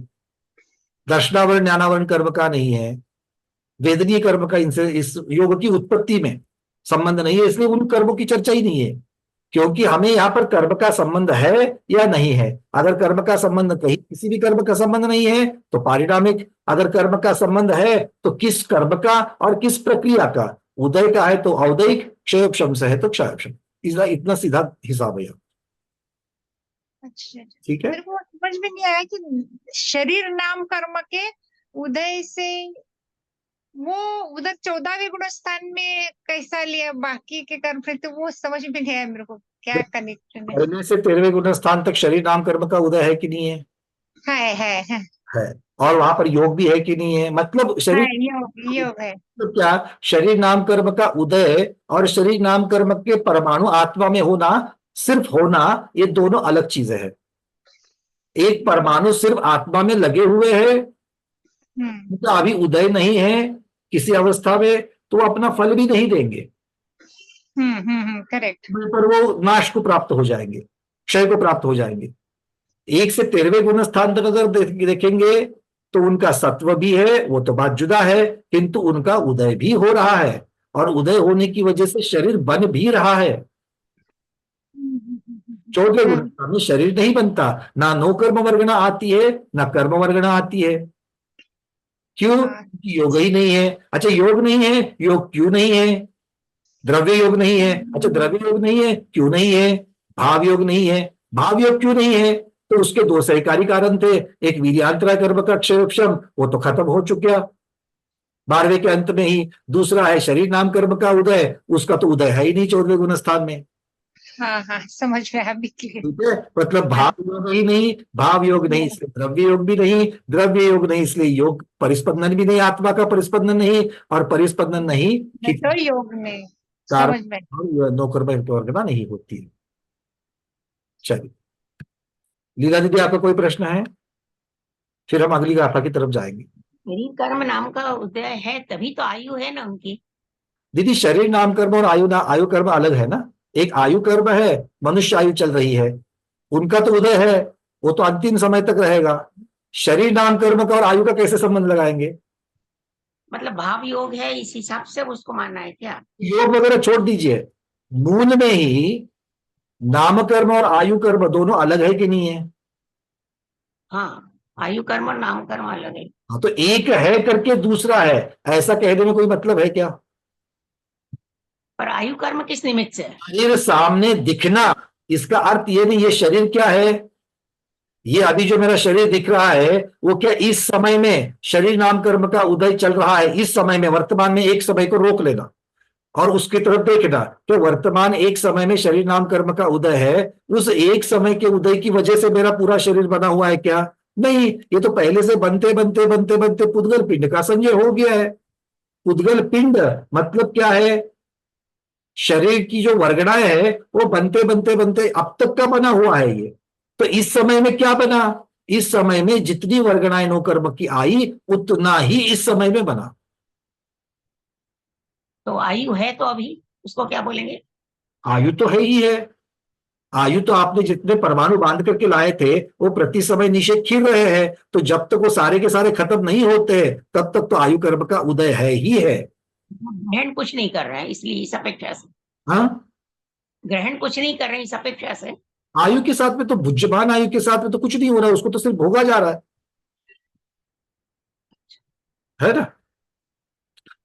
दर्शनावरण ज्ञानावरण कर्म का नहीं है, वेदनीय कर्म का इनसे इस योग की उत्पत्ति में संबंध नहीं है। इसलिए उन कर्मों की चर्चा ही नहीं है, क्योंकि हमें यहाँ पर कर्म का संबंध है या नहीं है। अगर कर्म का संबंध कहीं किसी भी कर्म का संबंध नहीं है तो पारिणामिक, अगर कर्म का संबंध है तो किस कर्म का और किस प्रक्रिया का, उदय का है तो औदयिक, क्षयोपशम से है तो क्षयोपशम। इतना सीधा हिसाब है। अच्छा, ठीक है, मेरे को समझ में नहीं आया कि शरीर नाम कर्म के उदय से वो उधर 14वें गुण स्थान में कैसा लिया, बाकी के कर्म फिर तो वो समझ में नहीं आया मेरे को, क्या कनेक्शन है? पहले से 13वें गुण स्थान तक शरीर नाम कर्म का उदय है कि नहीं है? है। और वहां पर योग भी है कि नहीं है? मतलब शरीर योग है। तो क्या शरीर नाम कर्म का उदय और शरीर नाम कर्म के परमाणु आत्मा में होना, सिर्फ होना, ये दोनों अलग चीजें हैं। एक परमाणु सिर्फ आत्मा में लगे हुए है, उनका अभी उदय नहीं है किसी अवस्था में, तो अपना फल भी नहीं देंगे। करेक्ट। पर वो नाश को प्राप्त हो जाएंगे, क्षय को प्राप्त हो जाएंगे। 1 से 13वें गुण स्थान तक अगर देखेंगे तो उनका सत्व भी है, वो तो बात जुदा है, किंतु उनका उदय भी हो रहा है। और उदय होने की वजह से शरीर बन भी रहा है। चौथे गुणस्थान में शरीर नहीं बनता, ना नो कर्म वर्गणा आती है ना कर्म वर्गणा आती है। क्यों? क्योंकि योग ही नहीं है। अच्छा योग नहीं है, योग क्यों नहीं है? द्रव्य योग नहीं है। अच्छा द्रव्य योग नहीं है, क्यों नहीं है? भाव योग नहीं है। भाव योग क्यों नहीं है? तो उसके दो सहकारी कारण थे, एक वीर्यान्तरा कर्म का क्षयोपशम, वो तो खत्म हो चुका 12वें के अंत में ही। दूसरा है शरीर नाम कर्म का उदय, उसका तो उदय है ही नहीं 14वें गुणस्थान में। हाँ हाँ समझ में आ भी क्लियर। ठीक है, मतलब भाव योग ही नहीं, भाव योग नहीं इसलिए द्रव्य योग भी नहीं, द्रव्य योग नहीं इसलिए योग परिस्पंदन भी नहीं, आत्मा का परिस्पंदन नहीं, और परिस्पंदन नहीं तो योग में कारण समझ में। और नौकर्म वर्गना नहीं होती है। चलिए लीला दीदी आपका कोई प्रश्न है? फिर हम अगली गाथा की तरफ जाएंगे। शरीर कर्म नाम का उदय है तभी तो आयु है ना उनकी। दीदी शरीर नाम कर्म और आयु कर्म अलग है ना। एक आयु कर्म है, मनुष्य आयु चल रही है, उनका तो उदय है, वो तो अंतिम समय तक रहेगा। शरीर नाम कर्म का और आयु का कैसे संबंध लगाएंगे? मतलब भाव योग है इस हिसाब से उसको मानना है क्या? योग वगैरह छोड़ दीजिए, मूल में ही नाम कर्म और आयु कर्म दोनों अलग है कि नहीं है? हाँ आयु कर्म और नाम कर्म अलग है। हाँ तो एक है करके दूसरा है, ऐसा कहने में कोई मतलब है क्या? पर आयु कर्म किस निमित्त से? शरीर सामने दिखना, इसका अर्थ ये नहीं ये शरीर क्या है, ये अभी जो मेरा शरीर दिख रहा है वो क्या इस समय में शरीर नाम कर्म का उदय चल रहा है? इस समय में वर्तमान में एक समय को रोक लेना और उसकी तरफ देखना, तो वर्तमान एक समय में शरीर नाम कर्म का उदय है, उस एक समय के उदय की वजह से मेरा पूरा शरीर बना हुआ है क्या? नहीं, ये तो पहले से बनते बनते बनते बनते पुद्गल पिंड का संजय हो गया है। पुद्गल पिंड मतलब क्या है? शरीर की जो वर्गणाएं है वो बनते बनते बनते अब तक का बना हुआ है ये। तो इस समय में क्या बना? इस समय में जितनी वर्गणाएं नो कर्म की आई उतना ही इस समय में बना। तो आयु है तो अभी उसको क्या बोलेंगे? आयु तो है ही है। आयु तो आपने जितने परमाणु बांध करके लाए थे वो प्रति समय नीचे खिल रहे हैं, तो जब तक वो सारे के सारे खत्म नहीं होते तब तक तो आयु कर्म का उदय है ही है। ग्रहण कुछ नहीं कर रहे हैं इसलिए इस अपेक्षा से। हाँ ग्रहण कुछ नहीं कर रहे हैं इस अपेक्षा से। आयु के साथ में तो बुद्धिमान आयु के साथ में तो कुछ नहीं हो रहा है, उसको तो सिर्फ भोगा जा रहा है ना।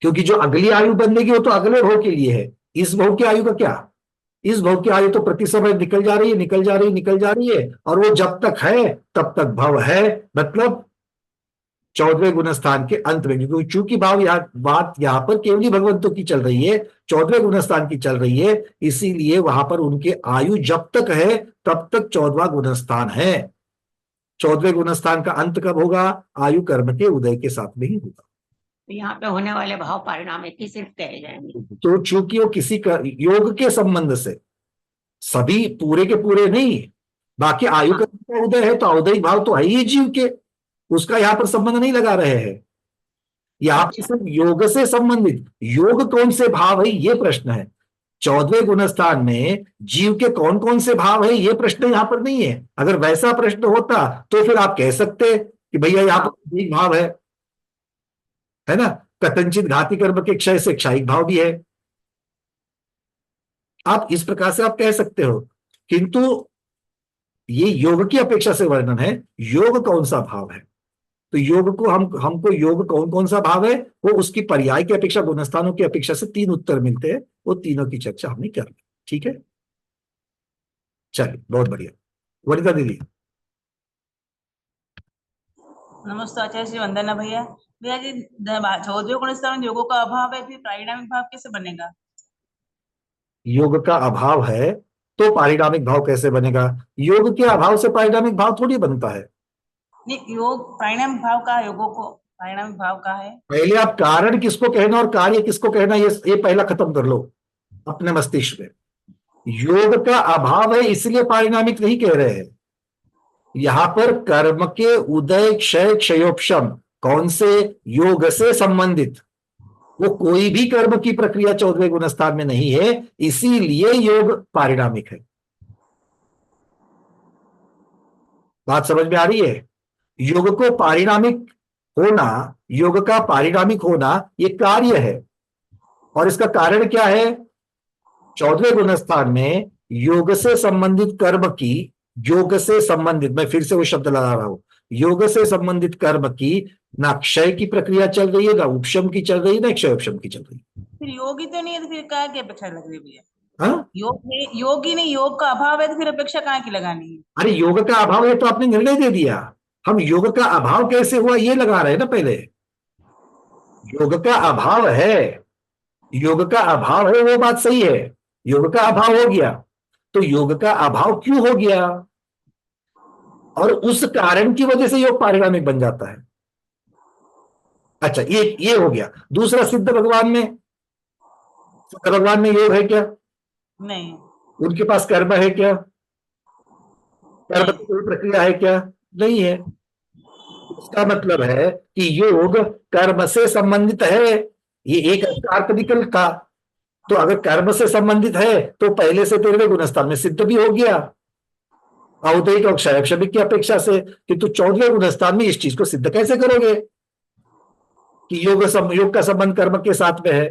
क्योंकि जो अगली आयु बनेगी वो तो अगले भोग के लिए है, इस भोग की आयु का क्या? इस भोग की आयु तो प्रति समय निकल जा रही है, निकल जा रही है, निकल जा रही है, और वो जब तक है तब तक भव है, मतलब 14वें गुणस्थान के अंत में। क्योंकि चूंकि बात यहाँ पर केवली भगवंतों की चल रही है, 14वें गुणस्थान की चल रही है, इसीलिए वहां पर उनके आयु जब तक है तब तक 14वां गुणस्थान है। 14वें गुणस्थान का अंत कब होगा? आयु कर्म के उदय के साथ में ही होगा। तो यहाँ पे होने वाले भाव परिणाम एक ही सिर्फ कहे जाएंगे। तो चूंकि वो किसी का योग के संबंध से, सभी पूरे के पूरे नहीं, बाकी आयु कर्म का उदय है तो औदयिक भाव तो है ही जीव के, उसका यहाँ पर संबंध नहीं लगा रहे हैं। यहाँ पर सिर्फ योग से संबंधित, योग कौन से भाव है ये प्रश्न है। 14वें गुणस्थान में जीव के कौन कौन से भाव है ये प्रश्न यहाँ पर नहीं है। अगर वैसा प्रश्न होता तो फिर आप कह सकते कि भैया यहाँ पर एक भाव है ना, कथनचित घाती कर्म के क्षय से क्षयिक भाव भी है, आप इस प्रकार से आप कह सकते हो। किंतु ये योग की अपेक्षा से वर्णन है, योग कौन सा भाव है, तो योग को हमको योग कौन कौन सा भाव है वो उसकी पर्याय की अपेक्षा, गुणस्थानों की अपेक्षा से 3 उत्तर मिलते हैं, वो तीनों की चर्चा हमने कर ली। ठीक है, चलिए बहुत बढ़िया। वनिता दीदी। नमस्ते आचार्य श्री वंदना भैया। भैया जी 14वें गुणस्थान में योगों का अभाव है, फिर पारिणामिक भाव कैसे बनेगा? योग का अभाव है तो पारिणामिक भाव कैसे बनेगा? योग के अभाव से पारिणामिक भाव थोड़ी बनता है। नहीं, योग पारिणामिक भाव का है, योगों को पारिणामिक भाव का है। पहले आप कारण किसको कहना और कार्य किसको कहना ये पहला खत्म कर लो अपने मस्तिष्क में। योग का अभाव है इसलिए पारिणामिक नहीं कह रहे हैं। यहां पर कर्म के उदय क्षय क्षयोपशम कौन से? योग से संबंधित, वो कोई भी कर्म की प्रक्रिया 14वें गुणस्थान में नहीं है, इसीलिए योग पारिणामिक है। बात समझ में आ रही है? योग को पारिणामिक होना, योग का पारिणामिक होना ये कार्य है, और इसका कारण क्या है? 14वें गुणस्थान में योग से संबंधित कर्म की, योग से संबंधित, मैं फिर से वो शब्द लगा रहा हूं, योग से संबंधित कर्म की ना क्षय की प्रक्रिया चल रही है, ना उपशम की चल रही है, ना क्षयोपशम की चल रही है। फिर योग ही तो नहीं है तो फिर क्या की अपेक्षा लग रही है भैया? हाँ, योग ही नहीं, योग का अभाव है तो फिर अपेक्षा कहाँ की लगानी है? अरे योग का अभाव है तो आपने निर्णय दे दिया, हम योग का अभाव कैसे हुआ ये लगा रहे हैं ना पहले। योग का अभाव है, योग का अभाव है, वो बात सही है, योग का अभाव हो गया, तो योग का अभाव क्यों हो गया, और उस कारण की वजह से योग पारिणामिक बन जाता है। अच्छा, ये हो गया। दूसरा, सिद्ध भगवान में, सिद्ध भगवान में योग है क्या? नहीं, उनके पास कर्म है क्या? कर्म नहीं। की कोई प्रक्रिया है क्या? नहीं है। इसका मतलब है कि योग कर्म से संबंधित है, ये एक अर्थ निकल था। तो अगर कर्म से संबंधित है तो पहले से 13वें गुणस्थान में सिद्ध भी हो गया, औदैहिक और क्षयक्षमिक की अपेक्षा से, किंतु 14वें गुणस्थान में इस चीज को सिद्ध कैसे करोगे कि योग का संबंध कर्म के साथ में है?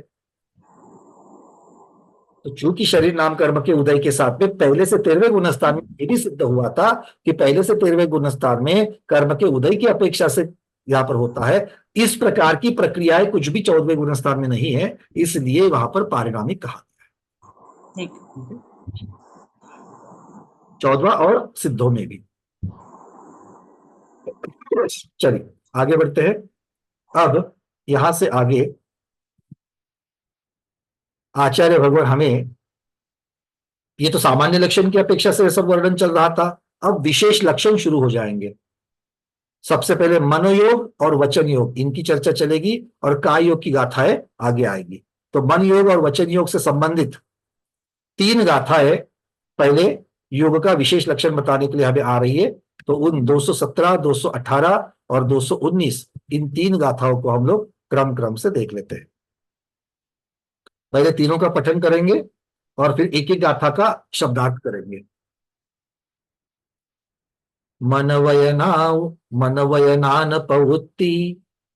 तो चूंकि शरीर नाम कर्म के उदय के साथ में पहले से 13वें गुणस्थान में ये भी सिद्ध हुआ था कि पहले से 13वें गुणस्थान में कर्म के उदय की अपेक्षा से यहां पर होता है, इस प्रकार की प्रक्रियाएं कुछ भी 14वें गुणस्थान में नहीं है, इसलिए वहां पर पारिणामिक कहा गया ठीक। है। 14वां और सिद्धों में भी। चलिए आगे बढ़ते हैं। अब यहां से आगे आचार्य भगवान हमें, ये तो सामान्य लक्षण की अपेक्षा से सब वर्णन चल रहा था, अब विशेष लक्षण शुरू हो जाएंगे। सबसे पहले मनोयोग और वचन योग, इनकी चर्चा चलेगी, और काय योग की गाथाएं आगे आएगी। तो मन योग और वचन योग से संबंधित 3 गाथाएं पहले योग का विशेष लक्षण बताने के लिए हमें आ रही है। तो उन 217, 218 और 219 इन 3 गाथाओं को हम लोग क्रम क्रम से देख लेते हैं। पहले तीनों का पठन करेंगे और फिर एक एक गाथा का शब्दार्थ करेंगे। मनवयनान प्रवृत्ति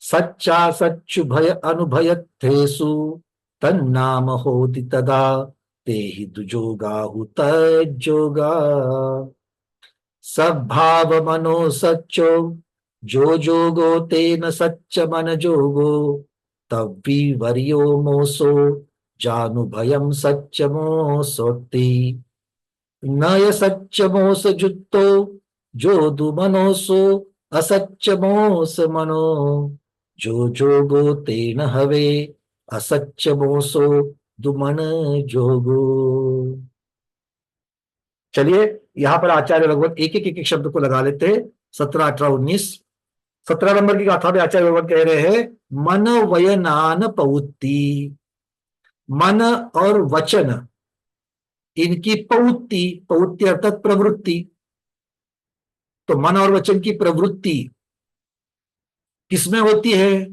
सच्चा सच्चु भय अनुभय थेसु तन्नाम होति तदा तेहि दुजोगा हुतजोगा सद्भाव मनो सच्चो जो जोगो तेन सच्च मन जोगो तब विवर्यो मोसो जानु भयम सच्च मोसोति नय सच्च मोस जुत्तो जो दु मनोसो असच्च मोस मनो जो जोगो तेन हवे असच्च मोसो दुमन जोगो। चलिए यहां पर आचार्य भगवान एक एक शब्द को लगा लेते हैं। 17, 18, 19। 17 नंबर की गाथा में आचार्य भगवान कह रहे हैं मन वयनान पौत्ति, मन और वचन इनकी पौत्ति, पौत्ति अर्थात प्रवृत्ति। तो मन और वचन की प्रवृत्ति किसमें होती है,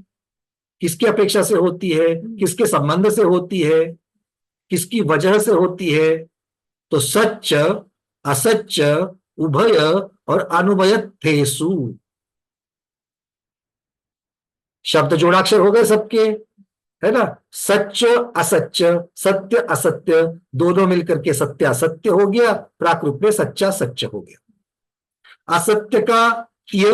किसकी अपेक्षा से होती है, किसके संबंध से होती है, किसकी वजह से होती है? तो सच्च असच्च उभय और अनुभय थेसु। शब्द जोड़ाक्षर हो गए सबके, है ना। सच्च असच्च, सत्य असत्य दोनों मिलकर के सत्य असत्य हो गया, प्राकृत में सच्चा सच्च हो गया। असत्य का य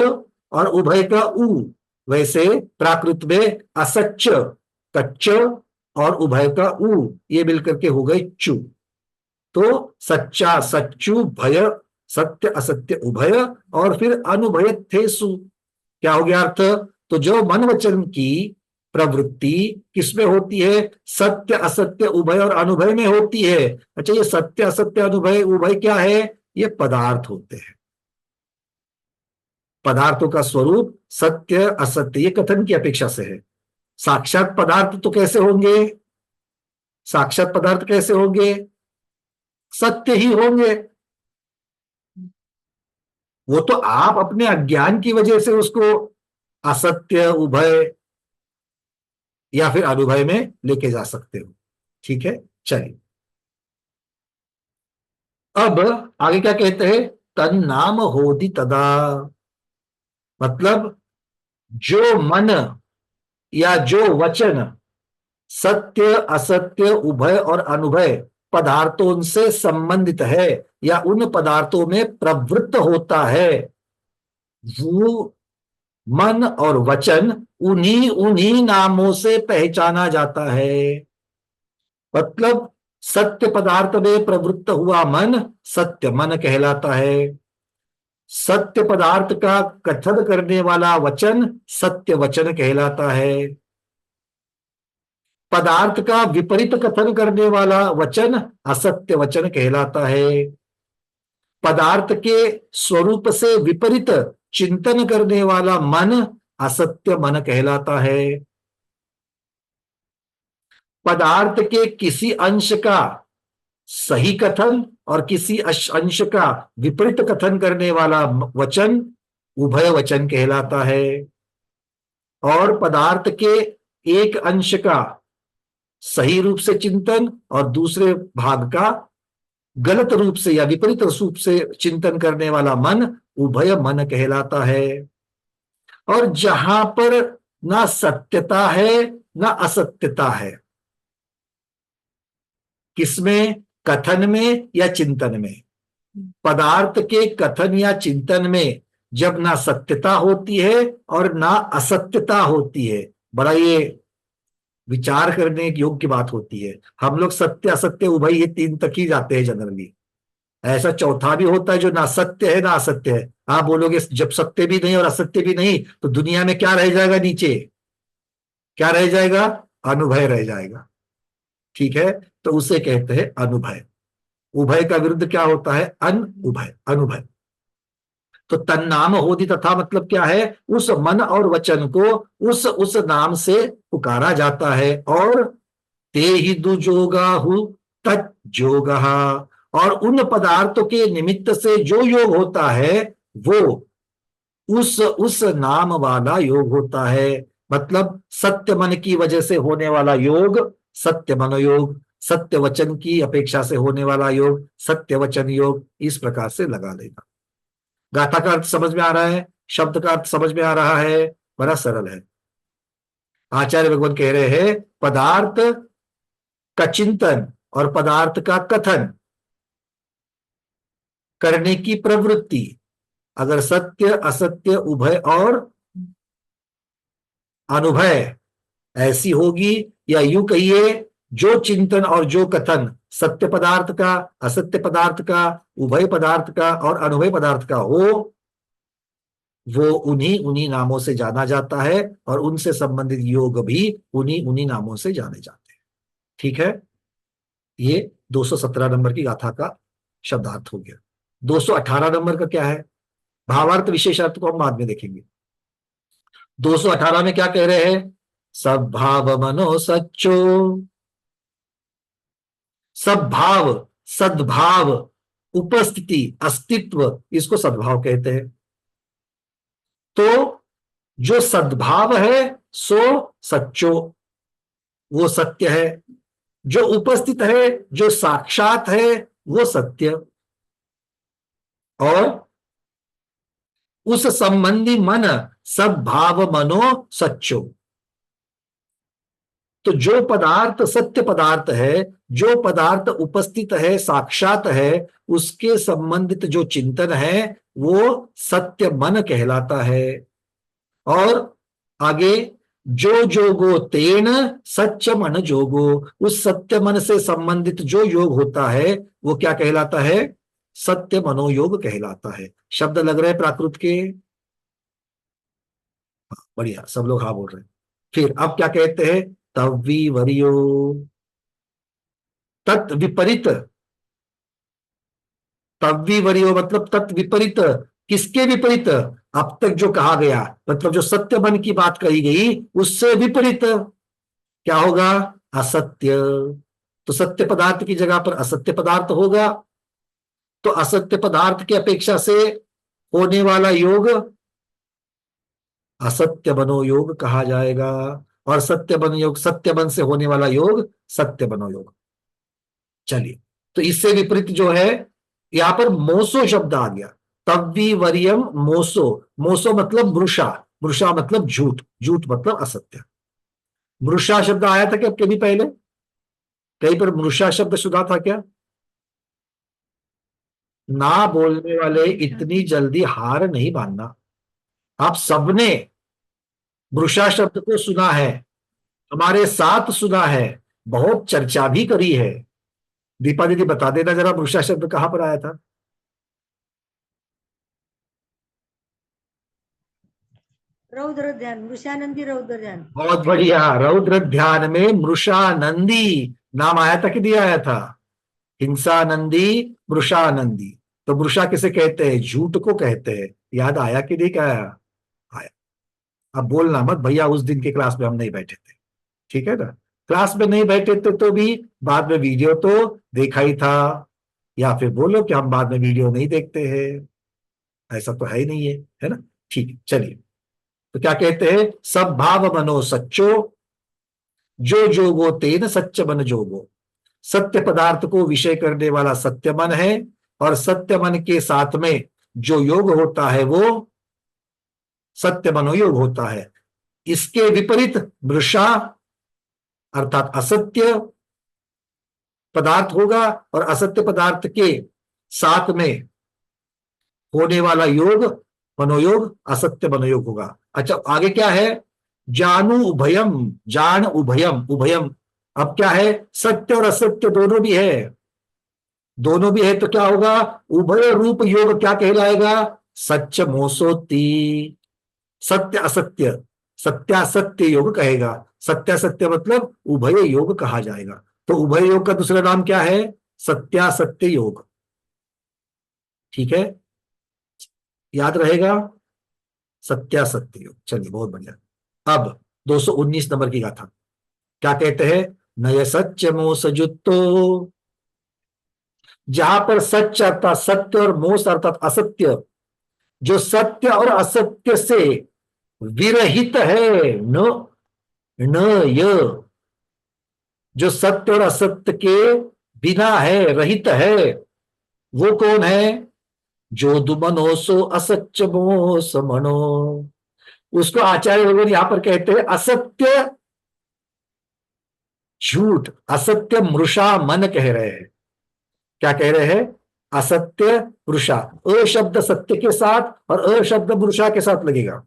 और उभय का उ, वैसे प्राकृत में असच्च कच्च और उभय का उ, ये मिलकर के हो गए चु। तो सच्चा सच्चु भय, सत्य असत्य उभय, और फिर अनुभय थेसु। क्या हो गया अर्थ? तो जो मन वचन की प्रवृत्ति किसमें होती है? सत्य असत्य उभय और अनुभय में होती है। अच्छा, ये सत्य असत्य अनुभय उभय क्या है? ये पदार्थ होते हैं। पदार्थों का स्वरूप सत्य असत्य ये कथन की अपेक्षा से है। साक्षात पदार्थ तो कैसे होंगे? साक्षात पदार्थ कैसे होंगे? सत्य ही होंगे। वो तो आप अपने अज्ञान की वजह से उसको असत्य उभय या फिर अनुभय में लेके जा सकते हो। ठीक है, चलिए अब आगे क्या कहते हैं? तन्नाम होदि तदा, मतलब जो मन या जो वचन सत्य असत्य उभय और अनुभय पदार्थों से संबंधित है या उन पदार्थों में प्रवृत्त होता है, वो मन और वचन उन्हीं उन्हीं नामों से पहचाना जाता है। मतलब सत्य पदार्थ में प्रवृत्त हुआ मन सत्य मन कहलाता है, सत्य पदार्थ का कथन करने वाला वचन सत्य वचन कहलाता है, पदार्थ का विपरीत कथन करने वाला वचन असत्य वचन कहलाता है, पदार्थ के स्वरूप से विपरीत चिंतन करने वाला मन असत्य मन कहलाता है, पदार्थ के किसी अंश का सही कथन और किसी अंश का विपरीत कथन करने वाला वचन उभय वचन कहलाता है, और पदार्थ के एक अंश का सही रूप से चिंतन और दूसरे भाग का गलत रूप से या विपरीत रूप से चिंतन करने वाला मन उभय मन कहलाता है। और जहां पर ना सत्यता है ना असत्यता है, किसमें? कथन में या चिंतन में। पदार्थ के कथन या चिंतन में जब ना सत्यता होती है और ना असत्यता होती है, बड़ा ये विचार करने की योग्य बात होती है। हम लोग सत्य असत्य उभय ये तीन तक ही जाते हैं जनरली, ऐसा चौथा भी होता है जो ना सत्य है ना असत्य है। आप बोलोगे जब सत्य भी नहीं और असत्य भी नहीं तो दुनिया में क्या रह जाएगा? नीचे क्या रह जाएगा? अनुभय रह जाएगा। ठीक है, तो उसे कहते हैं अनुभय। उभय का विरुद्ध क्या होता है? अनुभय। अनुभय तो तन्नाम होदि तथा मतलब क्या है? उस मन और वचन को उस नाम से पुकारा जाता है। और ते ही दुजोगाहु तज्जोगः, और उन पदार्थों के निमित्त से जो योग होता है वो उस नाम वाला योग होता है। मतलब सत्य मन की वजह से होने वाला योग सत्य मनोयोग, सत्य वचन की अपेक्षा से होने वाला योग सत्य वचन योग, इस प्रकार से लगा लेना। गाथा का अर्थ समझ में आ रहा है, शब्द का अर्थ समझ में आ रहा है, बड़ा सरल है। आचार्य भगवान कह रहे हैं पदार्थ का चिंतन और पदार्थ का कथन करने की प्रवृत्ति अगर सत्य असत्य उभय और अनुभय ऐसी होगी, या यूं कहिए जो चिंतन और जो कथन सत्य पदार्थ का असत्य पदार्थ का उभय पदार्थ का और अनुभय पदार्थ का हो, वो उन्हीं उन्हीं नामों से जाना जाता है और उनसे संबंधित योग भी उन्हीं उन्हीं नामों से जाने जाते हैं। ठीक है, ये 217 नंबर की गाथा का शब्दार्थ हो गया। 218 नंबर का क्या है? भावार्थ विशेषार्थ को हम बाद में देखेंगे। 218 में क्या कह रहे हैं? सब भाव मनो सच्चो, सब भाव सद्भाव उपस्थिति अस्तित्व, इसको सद्भाव कहते हैं। तो जो सद्भाव है सो सच्चो, वो सत्य है। जो उपस्थित है जो साक्षात है वो सत्य, और उस संबंधी मन सब भाव मनो सच्चो। तो जो पदार्थ सत्य पदार्थ है, जो पदार्थ उपस्थित है साक्षात है, उसके संबंधित जो चिंतन है वो सत्य मन कहलाता है। और आगे जो जोगो तेन सच्च मन जोगो, उस सत्य मन से संबंधित जो योग होता है वो क्या कहलाता है? सत्य मनोयोग कहलाता है। शब्द लग रहे हैं प्राकृत के? बढ़िया, सब लोग हाँ बोल रहे हैं। फिर अब क्या कहते हैं? तद्विवर्यो, तत् विपरीत। तद्विवर्यो मतलब तत् विपरीत, किसके विपरीत? अब तक जो कहा गया, मतलब जो सत्य मन की बात कही गई उससे विपरीत क्या होगा? असत्य। तो सत्य पदार्थ की जगह पर असत्य पदार्थ होगा, तो असत्य पदार्थ की अपेक्षा से होने वाला योग असत्य मनोयोग कहा जाएगा, और सत्य मनोयोग सत्य मन से होने वाला योग सत्य मनोयोग। चलिए, तो इससे विपरीत जो है यहां पर मोसो शब्द आ गया। तद्विवर्यम मोसो, मोसो मतलब मृषा, मृषा मतलब झूठ, झूठ मतलब असत्य। मृषा शब्द आया था क्या कभी पहले? कहीं पर मृषा शब्द सुना था क्या? ना बोलने वाले इतनी जल्दी हार नहीं मानना। आप सबने मृषा शब्द को सुना है, हमारे साथ सुना है, बहुत चर्चा भी करी है। दीपा दीदी बता देना जरा, मृषा शब्द कहां पर आया था? रौद्र ध्यान, मृषानंदी रौद्र ध्यान। बहुत बढ़िया, रौद्र ध्यान में मृषानंदी नाम आया था कि नहीं आया था? हिंसानंदी, मृषानंदी। तो मृषा किसे कहते हैं? झूठ को कहते हैं। याद आया कि नहीं? क्या आया? आया। अब बोलना मत भैया उस दिन के क्लास में हम नहीं बैठे थे, ठीक है ना? क्लास में नहीं बैठे थे तो भी बाद में वीडियो तो देखा ही था, या फिर बोलो कि हम बाद में वीडियो नहीं देखते हैं, ऐसा तो है ही नहीं है ना? ठीक है, चलिए। तो क्या कहते हैं? सब भाव मनो सच्चो, जो जोगो तेन सच्च मन जोगो। सत्य पदार्थ को विषय करने वाला सत्य मन है, और सत्य मन के साथ में जो योग होता है वो सत्य मनोयोग होता है। इसके विपरीत मृषा अर्थात असत्य पदार्थ होगा, और असत्य पदार्थ के साथ में होने वाला योग मनोयोग असत्य मनोयोग होगा। अच्छा, आगे क्या है? जानू उभयम, जान उभयम, उभयम अब क्या है? सत्य और असत्य दोनों भी है, दोनों भी है तो क्या होगा? उभय रूप योग क्या कहलाएगा? सच्च मोसोती। सत्य असत्य, सत्यासत्य योग कहेगा। सत्यासत्य मतलब उभय योग कहा जाएगा। तो उभय योग का दूसरा नाम क्या है? सत्यासत्य योग। ठीक है, याद रहेगा, सत्यासत्य योग। चलिए, बहुत बढ़िया। अब 219 नंबर की गाथा क्या कहते हैं? नय सत्य मोस जुत्तो। जहां पर सच अर्थात सत्य और मोस अर्थात असत्य, जो सत्य और असत्य से विरहित है, न य, जो सत्य और असत्य के बिना है, रहित है, वो कौन है? जो दुमनो सो असत्य मोस मनो। उसको आचार्य भगवान यहां पर कहते हैं असत्य झूठ, असत्य मृषा मन कह रहे हैं। क्या कह रहे हैं? असत्य मृषा। अ शब्द सत्य के साथ और अ शब्द मृषा के साथ लगेगा।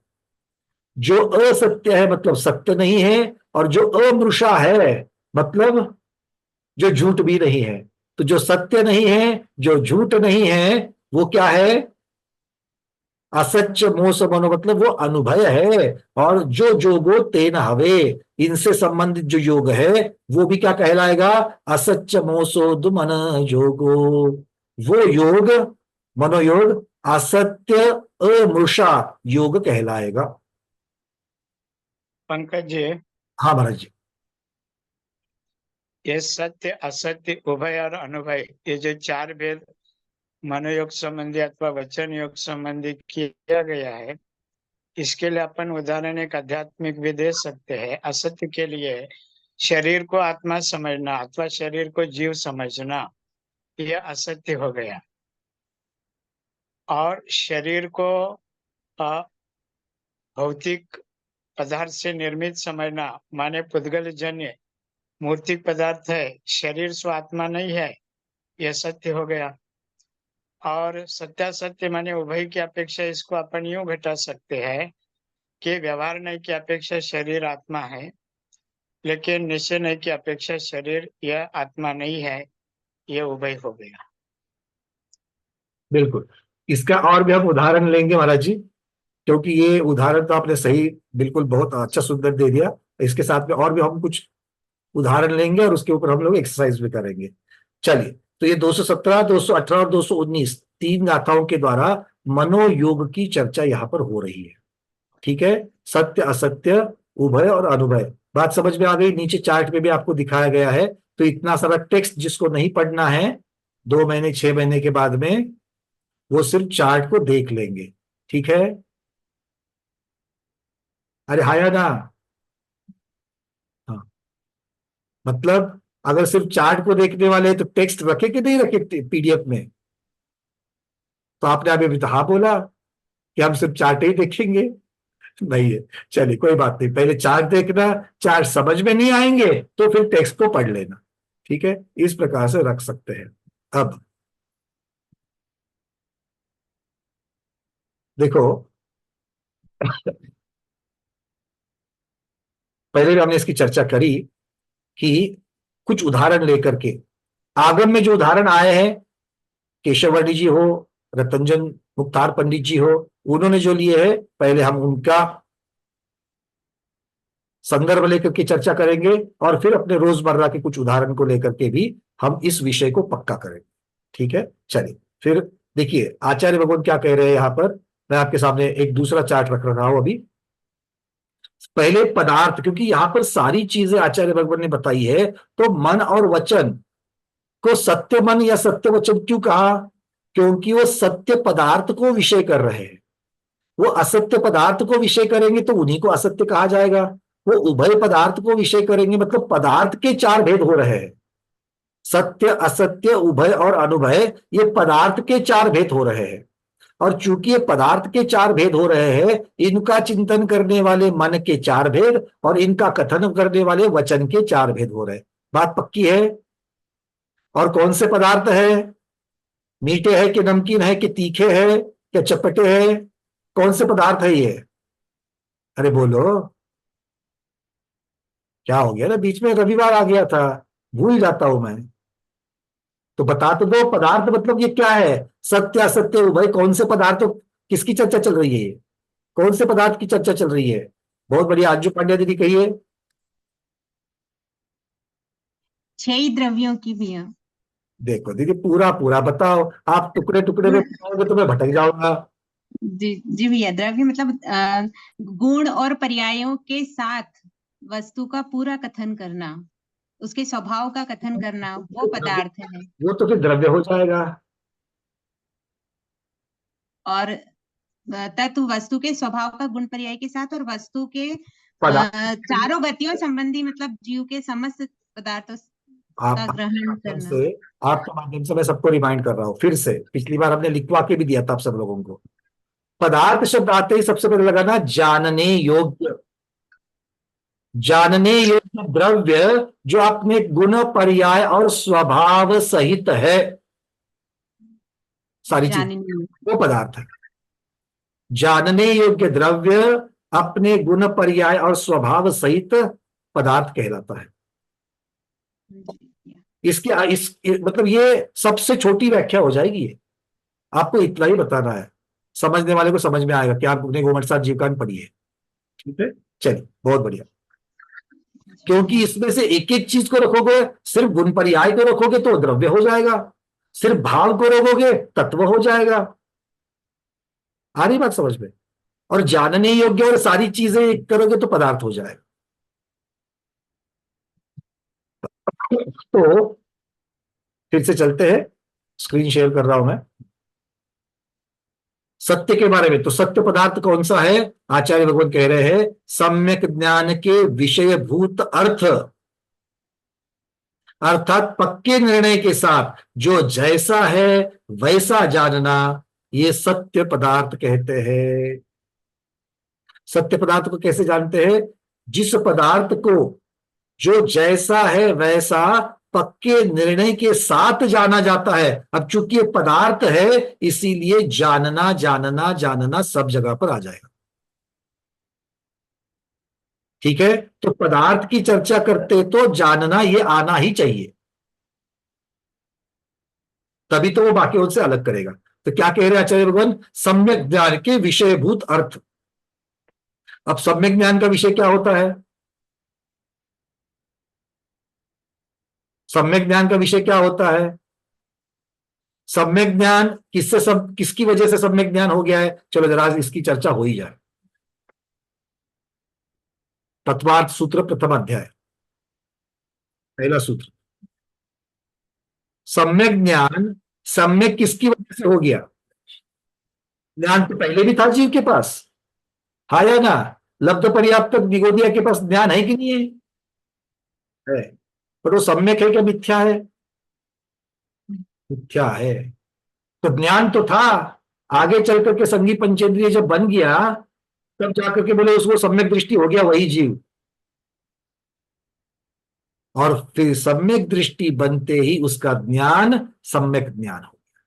जो असत्य है मतलब सत्य नहीं है, और जो अमृषा है मतलब जो झूठ भी नहीं है। तो जो सत्य नहीं है, जो झूठ नहीं है, वो क्या है? असत्य मोस मनो मतलब वो अनुभय है। और जो जोगो तेन हवे, इनसे संबंधित जो योग है वो भी क्या कहलाएगा? असत्य मोसो दुमन जोगो। वो योग मनोयोग असत्य अमृषा योग कहलाएगा। पंकज जी, हाँ महाराज जी। ये सत्य असत्य उभय और अनुभय, ये जो चार भेद मनोयोग संबंधी अथवा वचन योग संबंधी किया गया है, इसके लिए अपन उदाहरण एक आध्यात्मिक भी दे सकते हैं। असत्य के लिए शरीर को आत्मा समझना अथवा शरीर को जीव समझना, यह असत्य हो गया। और शरीर को भौतिक पदार्थ से निर्मित समझना, माने पुद्गल जन्य मूर्तिक पदार्थ है, शरीर स्व आत्मा नहीं है, यह सत्य हो गया। और सत्यासत्य माने उभय की अपेक्षा इसको अपन यूं घटा सकते हैं कि व्यवहार नहीं की अपेक्षा शरीर आत्मा है, लेकिन निश्चय नहीं की अपेक्षा शरीर यह आत्मा नहीं है, यह उभय हो गया। बिल्कुल, इसका और भी हम उदाहरण लेंगे महाराज जी, क्योंकि ये उदाहरण तो आपने सही बिल्कुल बहुत अच्छा सुंदर दे दिया। इसके साथ में और भी हम कुछ उदाहरण लेंगे और उसके ऊपर हम लोग एक्सरसाइज भी करेंगे। चलिए, तो ये 217, 218 और 219 तीन गाथाओं के द्वारा मनोयोग की चर्चा यहाँ पर हो रही है। ठीक है, सत्य असत्य उभय और अनुभय, बात समझ में आ गई? नीचे चार्ट में भी आपको दिखाया गया है। तो इतना सारा टेक्स्ट जिसको नहीं पढ़ना है 2 महीने 6 महीने के बाद में, वो सिर्फ चार्ट को देख लेंगे। ठीक है, अरे हाया ना। हाँ, मतलब अगर सिर्फ चार्ट को देखने वाले हैं तो टेक्स्ट रखे कि नहीं रखे पीडीएफ में? तो आपने अभी तो हाँ बोला कि हम सिर्फ चार्ट ही देखेंगे। नहीं है। चलिए कोई बात नहीं, पहले चार्ट देखना, चार्ट समझ में नहीं आएंगे तो फिर टेक्स्ट को पढ़ लेना। ठीक है, इस प्रकार से रख सकते हैं। अब देखो, पहले भी हमने इसकी चर्चा करी कि कुछ उदाहरण लेकर के आगम में जो उदाहरण आए हैं, केशववर्णी जी हो, रतंजन मुख्तार पंडित जी हो, उन्होंने जो लिए है, पहले हम उनका संदर्भ लेकर के चर्चा करेंगे और फिर अपने रोजमर्रा के कुछ उदाहरण को लेकर के भी हम इस विषय को पक्का करेंगे। ठीक है, चलिए फिर देखिए आचार्य भगवान क्या कह रहे हैं यहां पर। मैं आपके सामने एक दूसरा चार्ट रख रहा हूं अभी। पहले पदार्थ, क्योंकि यहां पर सारी चीजें आचार्य भगवान ने बताई है, तो मन और वचन को सत्य मन या सत्य वचन क्यों कहा? क्योंकि वो सत्य पदार्थ को विषय कर रहे हैं। वो असत्य पदार्थ को विषय करेंगे तो उन्हीं को असत्य कहा जाएगा। वो उभय पदार्थ को विषय करेंगे, मतलब पदार्थ के चार भेद हो रहे हैं। सत्य, असत्य, उभय और अनुभय, ये पदार्थ के चार भेद हो रहे हैं। और चूंकि ये पदार्थ के चार भेद हो रहे हैं, इनका चिंतन करने वाले मन के चार भेद और इनका कथन करने वाले वचन के चार भेद हो रहे हैं। बात पक्की है? और कौन से पदार्थ है? मीठे है कि नमकीन है कि तीखे है कि चटपटे है? कौन से पदार्थ है ये? अरे बोलो, क्या हो गया ना, बीच में रविवार आ गया था, भूल जाता हूं मैं। तो बता तो दो, पदार्थ मतलब ये क्या है? सत्य, असत्य, उभय, कौन से पदार्थ, किसकी चर्चा चल रही है ये? कौन से पदार्थ की चर्चा चल रही है? बहुत बढ़िया, अंजू पांड्या दीदी कहिए। 6 द्रव्यों की भी है। देखो दीदी, पूरा पूरा बताओ, आप टुकड़े टुकड़े में बताओगे तो मैं भटक जाऊंगा। जी जी भैया, द्रव्य मतलब गुण और पर्यायों के साथ वस्तु का पूरा कथन करना, उसके स्वभाव का कथन करना, वो पदार्थ है। वो तो फिर द्रव्य हो जाएगा। और तत्व वस्तु के स्वभाव का गुण पर्याय के साथ और वस्तु के चारों गतियों संबंधी, मतलब जीव के समस्त पदार्थों का ग्रहण करना। आपके माध्यम से मैं सबको रिमाइंड कर रहा हूं फिर से, पिछली बार हमने लिखवा के भी दिया था आप सब लोगों को। पदार्थ शब्द आते ही सबसे पहले लगाना जानने योग्य। जानने योग्य द्रव्य जो अपने गुण पर्याय और स्वभाव सहित है, सारी चीज वो पदार्थ है। जानने योग्य द्रव्य अपने गुण पर्याय और स्वभाव सहित पदार्थ कहलाता है। मतलब ये सबसे छोटी व्याख्या हो जाएगी। ये आपको इतना ही बताना है, समझने वाले को समझ में आएगा कि आपने गोमट साथ जीवकांड पढ़ी है। ठीक है, चलिए बहुत बढ़िया। क्योंकि इसमें से एक एक चीज को रखोगे, सिर्फ गुण पर्याय को रखोगे तो द्रव्य हो जाएगा, सिर्फ भाव को रखोगे तत्व हो जाएगा। आ रही बात समझ में? और जानने योग्य और सारी चीजें करोगे तो पदार्थ हो जाएगा। तो फिर से चलते हैं, स्क्रीन शेयर कर रहा हूं मैं। सत्य के बारे में, तो सत्य पदार्थ कौन सा है? आचार्य भगवान कह रहे हैं सम्यक ज्ञान के विषयभूत अर्थ, अर्थात पक्के निर्णय के साथ जो जैसा है वैसा जानना, ये सत्य पदार्थ कहते हैं। सत्य पदार्थ को कैसे जानते हैं? जिस पदार्थ को जो जैसा है वैसा पक्के निर्णय के साथ जाना जाता है। अब चूंकि ये पदार्थ है इसीलिए जानना जानना जानना सब जगह पर आ जाएगा। ठीक है, तो पदार्थ की चर्चा करते तो जानना ये आना ही चाहिए, तभी तो वो बाकी से अलग करेगा। तो क्या कह रहे हैं आचार्य भगवान? सम्यक ज्ञान के विषयभूत अर्थ। अब सम्यक ज्ञान का विषय क्या होता है? सम्यक ज्ञान का विषय क्या होता है? सम्यक ज्ञान किसकी वजह से सम्यक ज्ञान हो गया है? चलो जरा इसकी चर्चा हो ही जाए। तत्वार्थ सूत्र प्रथम अध्याय, पहला सूत्र। सम्यक ज्ञान सम्यक किसकी वजह से हो गया? ज्ञान तो पहले भी था जीव के पास, हा या ना? लब्ध पर्याप्त निगोदिया के पास ज्ञान है कि नहीं है? पर वो सम्यक है क्या मिथ्या है? मिथ्या है। तो ज्ञान तो था, आगे चल करके संगी पंचेंद्रिय जब बन गया तब जाकर के बोले उसको सम्यक दृष्टि हो गया वही जीव। और फिर सम्यक दृष्टि बनते ही उसका ज्ञान सम्यक ज्ञान हो गया।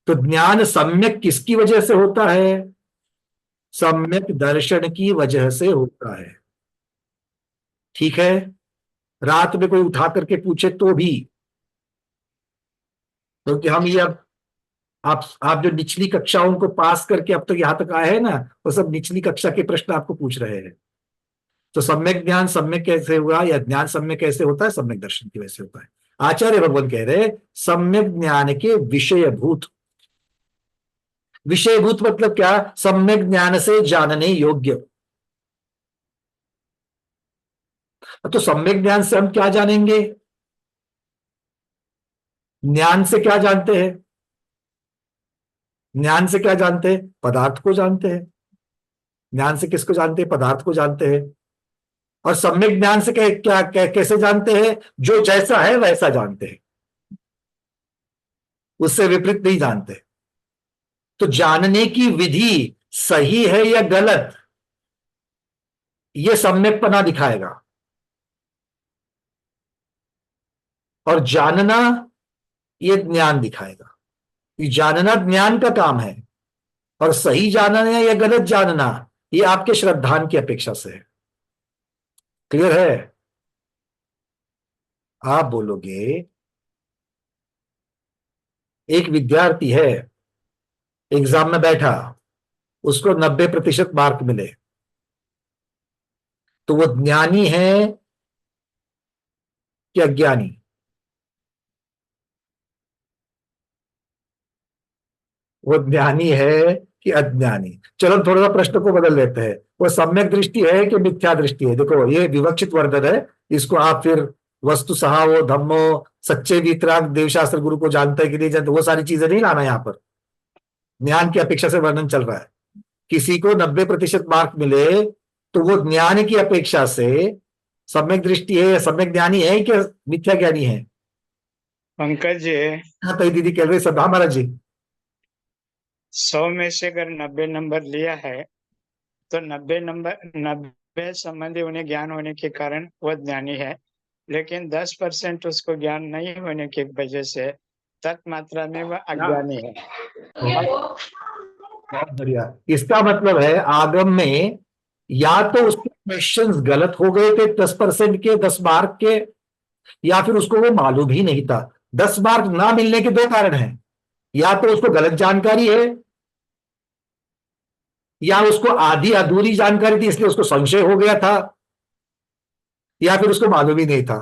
तो ज्ञान सम्यक किसकी वजह से होता है? सम्यक दर्शन की वजह से होता है। ठीक है, रात में कोई उठा करके पूछे तो भी, क्योंकि हम ये अब आप जो निचली कक्षाओं को पास करके अब तक यहां तक आए हैं ना, वो सब निचली कक्षा के प्रश्न आपको पूछ रहे हैं। तो सम्यक ज्ञान सम्यक कैसे हुआ, या ज्ञान सम्यक कैसे होता है? सम्यक दर्शन की वजह से होता है। आचार्य भगवान कह रहे सम्यक ज्ञान के विषयभूत। विषयभूत मतलब क्या? सम्यक ज्ञान से जानने योग्य। तो सम्यक ज्ञान से हम क्या जानेंगे? ज्ञान से क्या जानते हैं? ज्ञान से क्या जानते हैं? पदार्थ को जानते हैं। ज्ञान से किसको जानते हैं? पदार्थ को जानते हैं। और सम्यक ज्ञान से कैसे जानते हैं? जो जैसा है वैसा जानते हैं, उससे विपरीत नहीं जानते। तो जानने की विधि सही है या गलत, यह सम्यकपना दिखाएगा। और जानना यह ज्ञान दिखाएगा। ये जानना ज्ञान का काम है, और सही जानना या गलत जानना यह आपके श्रद्धान की अपेक्षा से है। क्लियर है? आप बोलोगे एक विद्यार्थी है, एग्जाम में बैठा, उसको 90% मार्क मिले, तो वो ज्ञानी है कि अज्ञानी? वो ज्ञानी है कि अज्ञानी? चलो थोड़ा सा प्रश्न को बदल लेते हैं। वो सम्यक दृष्टि है कि मिथ्या दृष्टि है? देखो ये विवक्षित वर्णन है, इसको आप फिर वस्तु सहावो धम्मो सच्चे वीतराग देवशास्त्र गुरु को जानते हैं कि नहीं जानते, वो सारी चीजें नहीं लाना यहां पर। ज्ञान की अपेक्षा से वर्णन चल रहा है। किसी को 90% मार्क मिले तो वो ज्ञान की अपेक्षा से सम्यक दृष्टि है, सम्यक ज्ञानी है कि मिथ्या ज्ञानी है? पंकज जी, हाँ तो दीदी कह रहे सब महाराज जी 100 में से अगर 90 नंबर लिया है तो 90 संबंधी उन्हें ज्ञान होने के कारण वह ज्ञानी है, लेकिन 10% उसको ज्ञान नहीं होने की वजह से तत्मात्रा में वह अज्ञानी है। बहुत बढ़िया। इसका मतलब है आगम में या तो उसके क्वेश्चंस गलत हो गए थे 10% के, 10 मार्क के, या फिर उसको वो मालूम ही नहीं था। 10 मार्क ना मिलने के 2 कारण हैं, या तो उसको गलत जानकारी है, या उसको आधी अधूरी जानकारी थी इसलिए उसको संशय हो गया था, या फिर उसको मालूम ही नहीं था।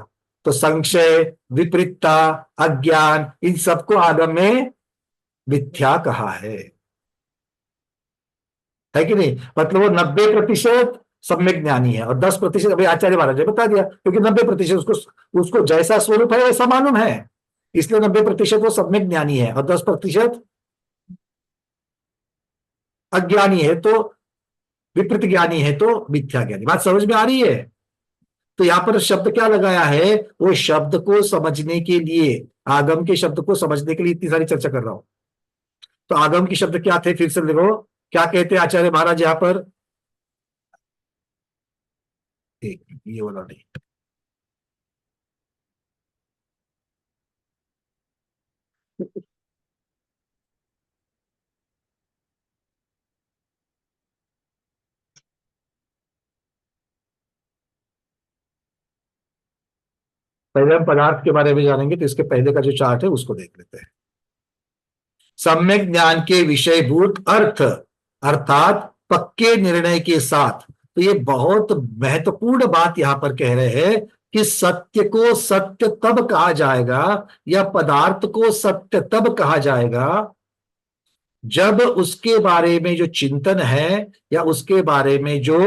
तो संशय, विपरीतता, अज्ञान, इन सबको आगम में मिथ्या कहा है कि नहीं? मतलब वो 90% सम्यक ज्ञानी है और 10% अभी आचार्य महाराज ने बता दिया, क्योंकि 90% उसको जैसा स्वरूप है वैसा मालूम है, इसलिए 90% वो सम्यक ज्ञानी है और 10% अज्ञानी है, तो विपरीत ज्ञानी है, तो मिथ्या ज्ञानी। बात समझ में आ रही है? तो यहां पर शब्द क्या लगाया है? वो शब्द को समझने के लिए, आगम के शब्द को समझने के लिए इतनी सारी चर्चा कर रहा हूं। तो आगम के शब्द क्या थे? फिर से देखो क्या कहते हैं आचार्य महाराज यहां पर। ये वाला नहीं, पहले हम पदार्थ के बारे में जानेंगे, तो इसके पहले का जो चार्ट है उसको देख लेते हैं। सम्यक ज्ञान के विषयभूत अर्थ अर्थात पक्के निर्णय के साथ। तो ये बहुत महत्वपूर्ण बात यहां पर कह रहे हैं कि सत्य को सत्य तब कहा जाएगा, या पदार्थ को सत्य तब कहा जाएगा जब उसके बारे में जो चिंतन है या उसके बारे में जो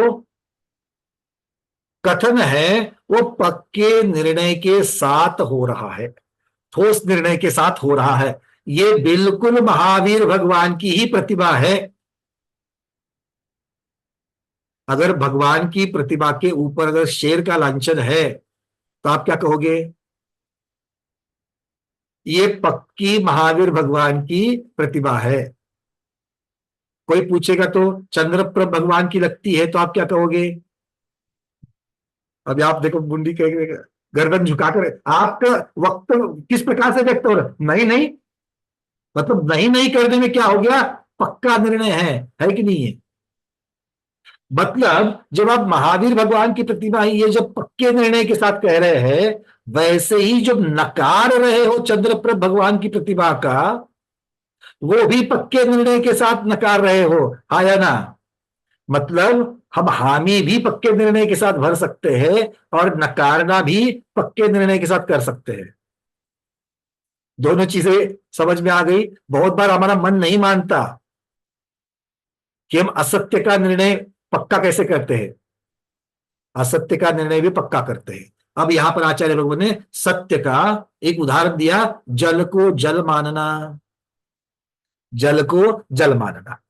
कथन है वो पक्के निर्णय के साथ हो रहा है, ठोस निर्णय के साथ हो रहा है। ये बिल्कुल महावीर भगवान की ही प्रतिभा है। अगर भगवान की प्रतिभा के ऊपर अगर शेर का लांछन है तो आप क्या कहोगे? ये पक्की महावीर भगवान की प्रतिभा है। कोई पूछेगा तो चंद्रप्रभ भगवान की लगती है तो आप क्या कहोगे? अभी आप देखो मुंडी के गर्दन झुकाकर आपका वक्त किस प्रकार से व्यक्त हो रहा है? नहीं नहीं, मतलब नहीं नहीं करने में क्या हो गया? पक्का निर्णय है कि नहीं है? मतलब जब आप महावीर भगवान की प्रतिमा ही ये जब पक्के निर्णय के साथ कह रहे हैं, वैसे ही जब नकार रहे हो चंद्रप्रभ भगवान की प्रतिमा का, वो भी पक्के निर्णय के साथ नकार रहे हो, हाँ या ना? मतलब हम हामी भी पक्के निर्णय के साथ भर सकते हैं और नकारना भी पक्के निर्णय के साथ कर सकते हैं। दोनों चीजें समझ में आ गई। बहुत बार हमारा मन नहीं मानता कि हम असत्य का निर्णय पक्का कैसे करते हैं, असत्य का निर्णय भी पक्का करते हैं। अब यहां पर आचार्य भगवान ने सत्य का एक उदाहरण दिया, जल को जल मानना, जल को जल मानना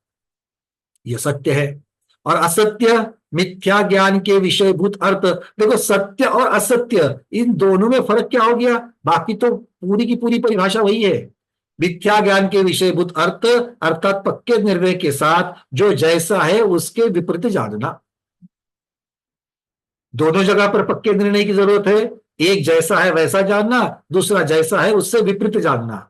यह सत्य है। और असत्य मिथ्या ज्ञान के विषयभूत अर्थ। देखो सत्य और असत्य इन दोनों में फर्क क्या हो गया? बाकी तो पूरी की पूरी परिभाषा वही है। मिथ्या ज्ञान के विषयभूत अर्थ अर्थात पक्के निर्णय के साथ जो जैसा है उसके विपरीत जानना। दोनों जगह पर पक्के निर्णय की जरूरत है। एक जैसा है वैसा जानना, दूसरा जैसा है उससे विपरीत जानना।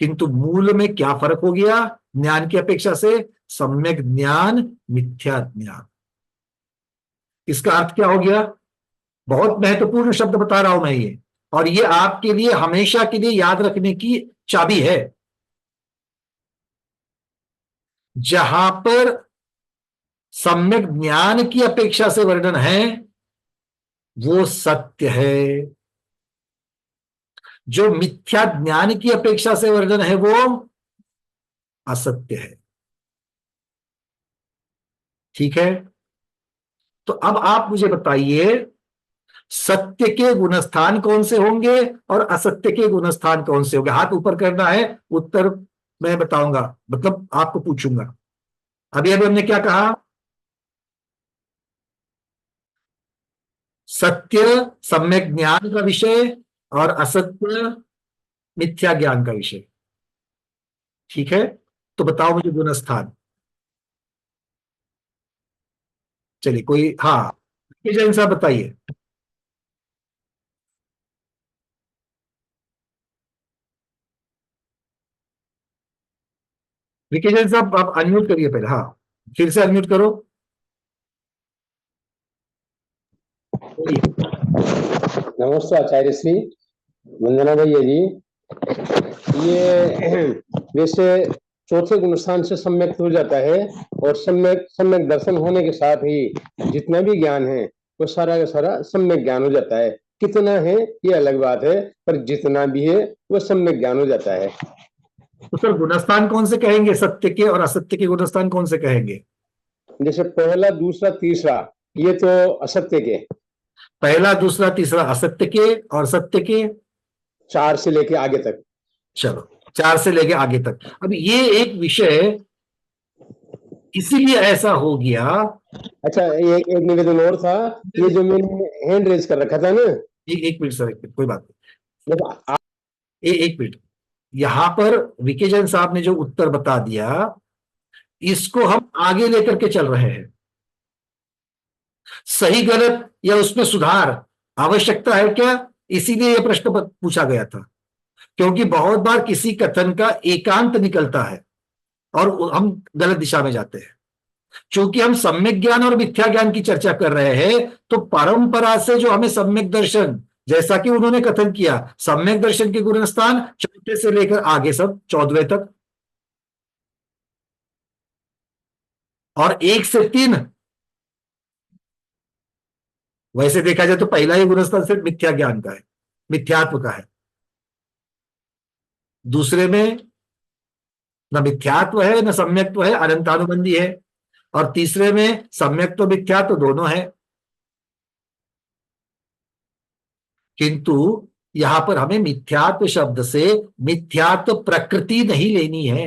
किंतु मूल में क्या फर्क हो गया ज्ञान की अपेक्षा से? सम्यक ज्ञान, मिथ्या ज्ञान। इसका अर्थ क्या हो गया? बहुत महत्वपूर्ण शब्द बता रहा हूं मैं ये, और ये आपके लिए हमेशा के लिए याद रखने की चाबी है। जहां पर सम्यक ज्ञान की अपेक्षा से वर्णन है वो सत्य है, जो मिथ्या ज्ञान की अपेक्षा से वर्णन है वो असत्य है। ठीक है, तो अब आप मुझे बताइए सत्य के गुणस्थान कौन से होंगे और असत्य के गुणस्थान कौन से होंगे? हाथ ऊपर करना है, उत्तर मैं बताऊंगा, मतलब आपको पूछूंगा। अभी अभी हमने क्या कहा? सत्य सम्यक ज्ञान का विषय और असत्य मिथ्या ज्ञान का विषय। ठीक है, तो बताओ मुझे गुणस्थान। चलिए कोई, हाँ जैन साहब बताइए। विकी जैन साहब आप अनम्यूट करिए पहले, हाँ फिर से अनम्यूट करो। नमस्ते आचार्य श्री, वंदना भैया जी। ये वैसे चौथे गुणस्थान से सम्यक हो जाता है, और सम्यक दर्शन होने के साथ ही जितना भी ज्ञान है वो सारा का सारा सम्यक ज्ञान हो जाता है। कितना है ये अलग बात है, पर जितना भी है वो सम्यक ज्ञान हो जाता है। तो सर गुणस्थान कौन से कहेंगे? सत्य के और असत्य के गुणस्थान कौन से कहेंगे? जैसे पहला, दूसरा, तीसरा, ये तो असत्य के। पहला, दूसरा, तीसरा असत्य के, और सत्य के 4 से लेके आगे तक। चलो 4 से लेके आगे तक। अब ये एक विषय इसीलिए ऐसा हो गया। अच्छा, एक निवेदन और था, ये जो मैंने हैंड रेज कर रखा था ना, एक मिनट सर, एक मिनट, कोई बात नहीं, एक मिनट। यहां पर विकी जैन साहब ने जो उत्तर बता दिया इसको हम आगे लेकर के चल रहे हैं। सही गलत या उसमें सुधार आवश्यकता है क्या, इसीलिए यह प्रश्न पूछा गया था। क्योंकि बहुत बार किसी कथन का एकांत निकलता है और हम गलत दिशा में जाते हैं। चूंकि हम सम्यक ज्ञान और मिथ्या ज्ञान की चर्चा कर रहे हैं, तो परंपरा से जो हमें सम्यक दर्शन, जैसा कि उन्होंने कथन किया, सम्यक दर्शन के गुणस्थान 4 से लेकर आगे सब 14वें तक, और 1 से 3 वैसे देखा जाए तो पहला ही गुणस्थान सिर्फ मिथ्या ज्ञान का है, मिथ्यात्व का है। दूसरे में न मिथ्यात्व है न सम्यक्त्व है, अनंतानुबंधी है। और तीसरे में सम्यक्त्व मिथ्यात्व दोनों है। किंतु यहां पर हमें मिथ्यात्व शब्द से मिथ्यात्व प्रकृति नहीं लेनी है,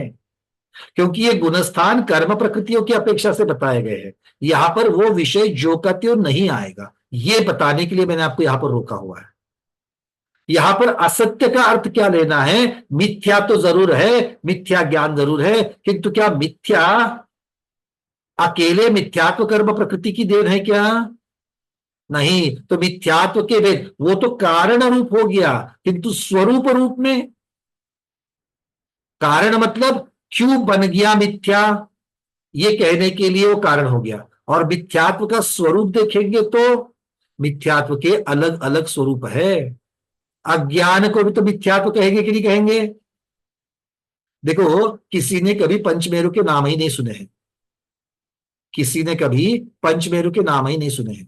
क्योंकि ये गुणस्थान कर्म प्रकृतियों की अपेक्षा से बताए गए हैं। यहां पर वो विषय जो का त्यों नहीं आएगा, ये बताने के लिए मैंने आपको यहां पर रोका हुआ है। यहां पर असत्य का अर्थ क्या लेना है? मिथ्या तो जरूर है, मिथ्या ज्ञान जरूर है, किंतु क्या मिथ्या अकेले मिथ्यात्व कर्म प्रकृति की देन है क्या? नहीं। तो मिथ्यात्व के वेद वो तो कारण रूप हो गया, किंतु स्वरूप रूप में कारण मतलब क्यों बन गया मिथ्या, ये कहने के लिए वो कारण हो गया। और मिथ्यात्व का स्वरूप देखेंगे तो मिथ्यात्व के अलग अलग स्वरूप है। अज्ञान को भी तो मिथ्यात्व कहेंगे कि नहीं कहेंगे? देखो, किसी ने कभी पंचमेरु के नाम ही नहीं सुने हैं, किसी ने कभी पंचमेरु के नाम ही नहीं सुने हैं,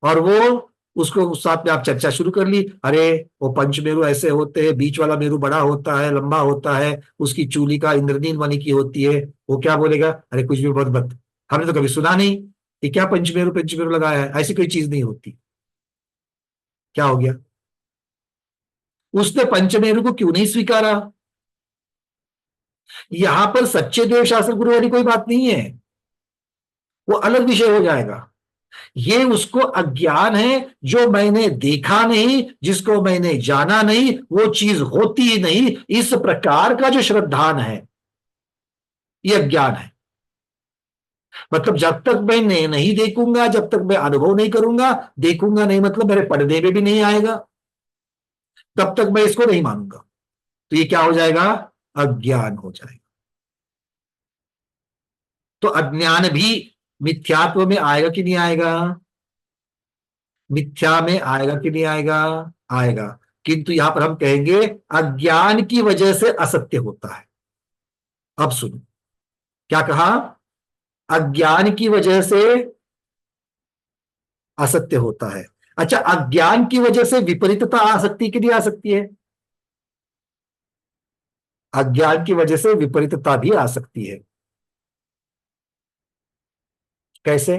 और वो उसको उस साथ में आप चर्चा शुरू कर ली, अरे वो पंचमेरु ऐसे होते हैं, बीच वाला मेरु बड़ा होता है, लंबा होता है, उसकी चूली का इंद्रनील मणि की होती है। वो क्या बोलेगा? अरे कुछ भी मत, हमने तो कभी सुना नहीं, ये क्या पंचमेरु पंचमेरु लगाया है, ऐसी कोई चीज नहीं होती। क्या हो गया? उसने पंचमेरु को क्यों नहीं स्वीकारा? यहां पर सच्चे देव शास्त्र गुरु वाली कोई बात नहीं है, वो अलग विषय हो जाएगा। ये उसको अज्ञान है, जो मैंने देखा नहीं, जिसको मैंने जाना नहीं, वो चीज होती ही नहीं, इस प्रकार का जो श्रद्धान है, ये अज्ञान है। मतलब जब तक मैं नहीं देखूंगा, जब तक मैं अनुभव नहीं करूंगा, देखूंगा नहीं मतलब मेरे पढ़ने में भी नहीं आएगा, तब तक मैं इसको नहीं मानूंगा। तो ये क्या हो जाएगा? अज्ञान हो जाएगा। तो अज्ञान भी मिथ्यात्व में आएगा कि नहीं आएगा? मिथ्या में आएगा कि नहीं आएगा? आएगा। किंतु यहां पर हम कहेंगे अज्ञान की वजह से असत्य होता है। अब सुनो, क्या कहा? अज्ञान की वजह से असत्य होता है। अच्छा, अज्ञान की वजह से विपरीतता आ सकती है कि नहीं आ सकती है? अज्ञान की वजह से विपरीतता भी आ सकती है। कैसे?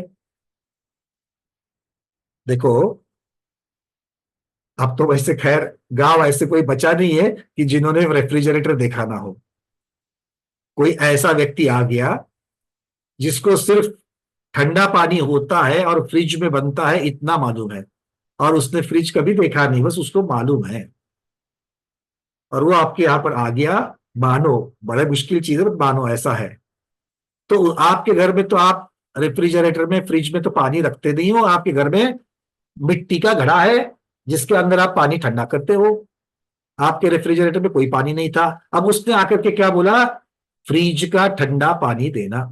देखो, अब तो वैसे खैर गांव ऐसे कोई बचा नहीं है कि जिन्होंने रेफ्रिजरेटर देखा ना हो। कोई ऐसा व्यक्ति आ गया जिसको सिर्फ ठंडा पानी होता है और फ्रिज में बनता है इतना मालूम है, और उसने फ्रिज कभी देखा नहीं, बस उसको मालूम है, और वो आपके यहां पर आ गया, मानो बड़े मुश्किल चीज है, मानो ऐसा है, तो आपके घर में तो आप रेफ्रिजरेटर में, फ्रिज में तो पानी रखते नहीं हो, आपके घर में मिट्टी का घड़ा है जिसके अंदर आप पानी ठंडा करते हो। आपके रेफ्रिजरेटर में कोई पानी नहीं था, अब उसने आकर के क्या बोला? फ्रिज का ठंडा पानी देना।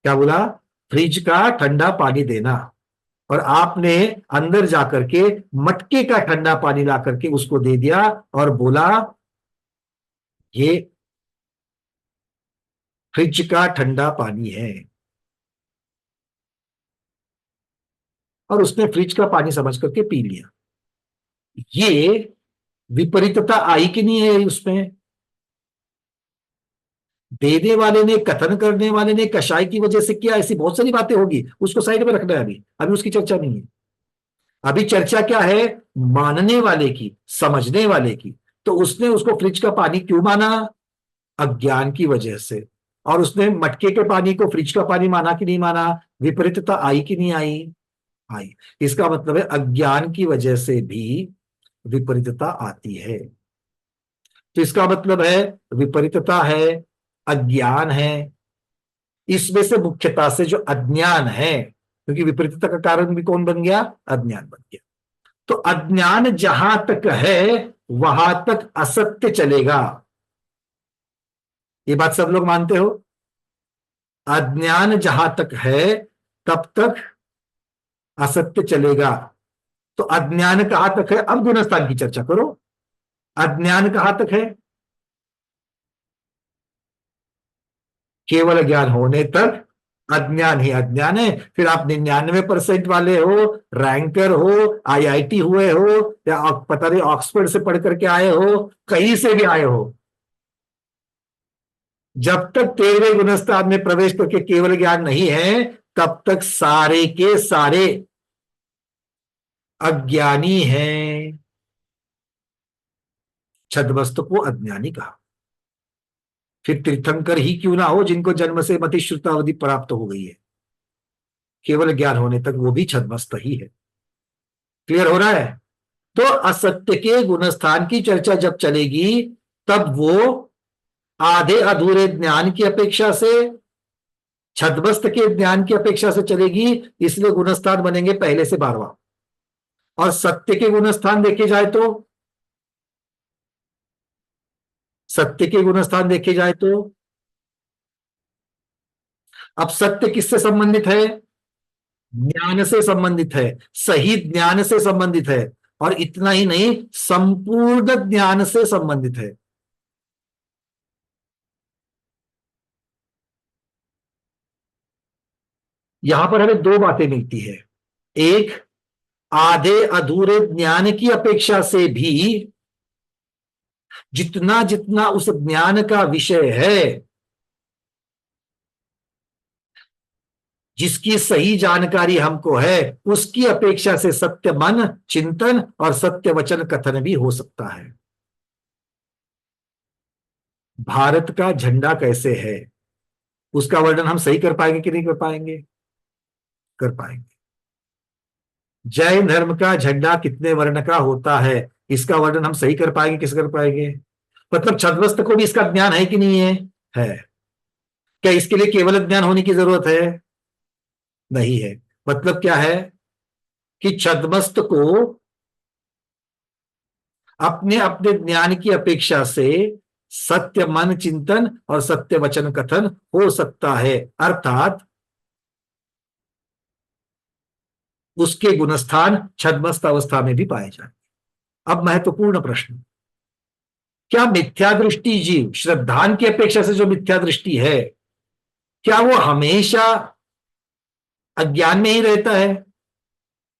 क्या बोला? फ्रिज का ठंडा पानी देना। और आपने अंदर जाकर के मटके का ठंडा पानी ला करके उसको दे दिया और बोला ये फ्रिज का ठंडा पानी है, और उसने फ्रिज का पानी समझ करके पी लिया। ये विपरीतता आई कि नहीं है उसमें? देने वाले ने, कथन करने वाले ने कषाय की वजह से किया, ऐसी बहुत सारी बातें होगी, उसको साइड में रखना है, अभी उसकी चर्चा नहीं है। अभी चर्चा क्या है? मानने वाले की, समझने वाले की। तो उसने उसको फ्रिज का पानी क्यों माना? अज्ञान की वजह से। और उसने मटके के पानी को फ्रिज का पानी माना कि नहीं माना? विपरीतता आई कि नहीं आई? आई। इसका मतलब है अज्ञान की वजह से भी विपरीतता आती है। तो इसका मतलब है विपरीतता है, अज्ञान है, इसमें से मुख्यता से जो अज्ञान है, क्योंकि विपरीतता का कारण भी कौन बन गया? अज्ञान बन गया। तो अज्ञान जहां तक है वहां तक असत्य चलेगा। ये बात सब लोग मानते हो? अज्ञान जहां तक है तब तक असत्य चलेगा। तो अज्ञान कहां तक है? अब गुणस्थान की चर्चा करो। अज्ञान कहां तक है? केवल ज्ञान होने तक अज्ञान ही अज्ञान है। फिर आप 99% वाले हो, रैंकर हो, आईआईटी हुए हो, या पता नहीं ऑक्सफोर्ड से पढ़ करके आए हो, कहीं से भी आए हो, जब तक 13वें गुणस्थान में प्रवेश करके केवल ज्ञान नहीं है तब तक सारे के सारे अज्ञानी हैं। छद्मस्त को अज्ञानी कहा। फिर तीर्थंकर ही क्यों ना हो जिनको जन्म से मति श्रुतावधि प्राप्त हो गई है, केवल ज्ञान होने तक वो भी छद्मस्त ही है। क्लियर हो रहा है? तो असत्य के गुणस्थान की चर्चा जब चलेगी तब वो आधे अधूरे ज्ञान की अपेक्षा से, छद्मस्त के ज्ञान की अपेक्षा से चलेगी, इसलिए गुणस्थान बनेंगे पहले से 12वां। और सत्य के गुणस्थान देखे जाए तो, सत्य के गुणस्थान देखे जाए तो अब सत्य किससे संबंधित है? ज्ञान से संबंधित है, सही ज्ञान से संबंधित है, और इतना ही नहीं, संपूर्ण ज्ञान से संबंधित है। यहां पर हमें दो बातें मिलती है। एक, आधे अधूरे ज्ञान की अपेक्षा से भी जितना जितना उस ज्ञान का विषय है, जिसकी सही जानकारी हमको है, उसकी अपेक्षा से सत्य मन चिंतन और सत्य वचन कथन भी हो सकता है। भारत का झंडा कैसे है, उसका वर्णन हम सही कर पाएंगे कि नहीं कर पाएंगे? कर पाएंगे। जैन धर्म का झंडा कितने वर्ण का होता है, इसका वर्णन हम सही कर पाएंगे, किस कर पाएंगे? मतलब छद्मस्त को भी इसका ज्ञान है कि नहीं है? है। क्या इसके लिए केवल ज्ञान होने की जरूरत है? नहीं है। मतलब क्या है कि छद्मस्त को अपने अपने ज्ञान की अपेक्षा से सत्य मन चिंतन और सत्य वचन कथन हो सकता है, अर्थात उसके गुणस्थान छद्मस्त अवस्था में भी पाए जाएंगे। अब महत्वपूर्ण प्रश्न, क्या मिथ्या दृष्टि जीव, श्रद्धान की अपेक्षा से जो मिथ्या दृष्टि है, क्या वो हमेशा अज्ञान में ही रहता है?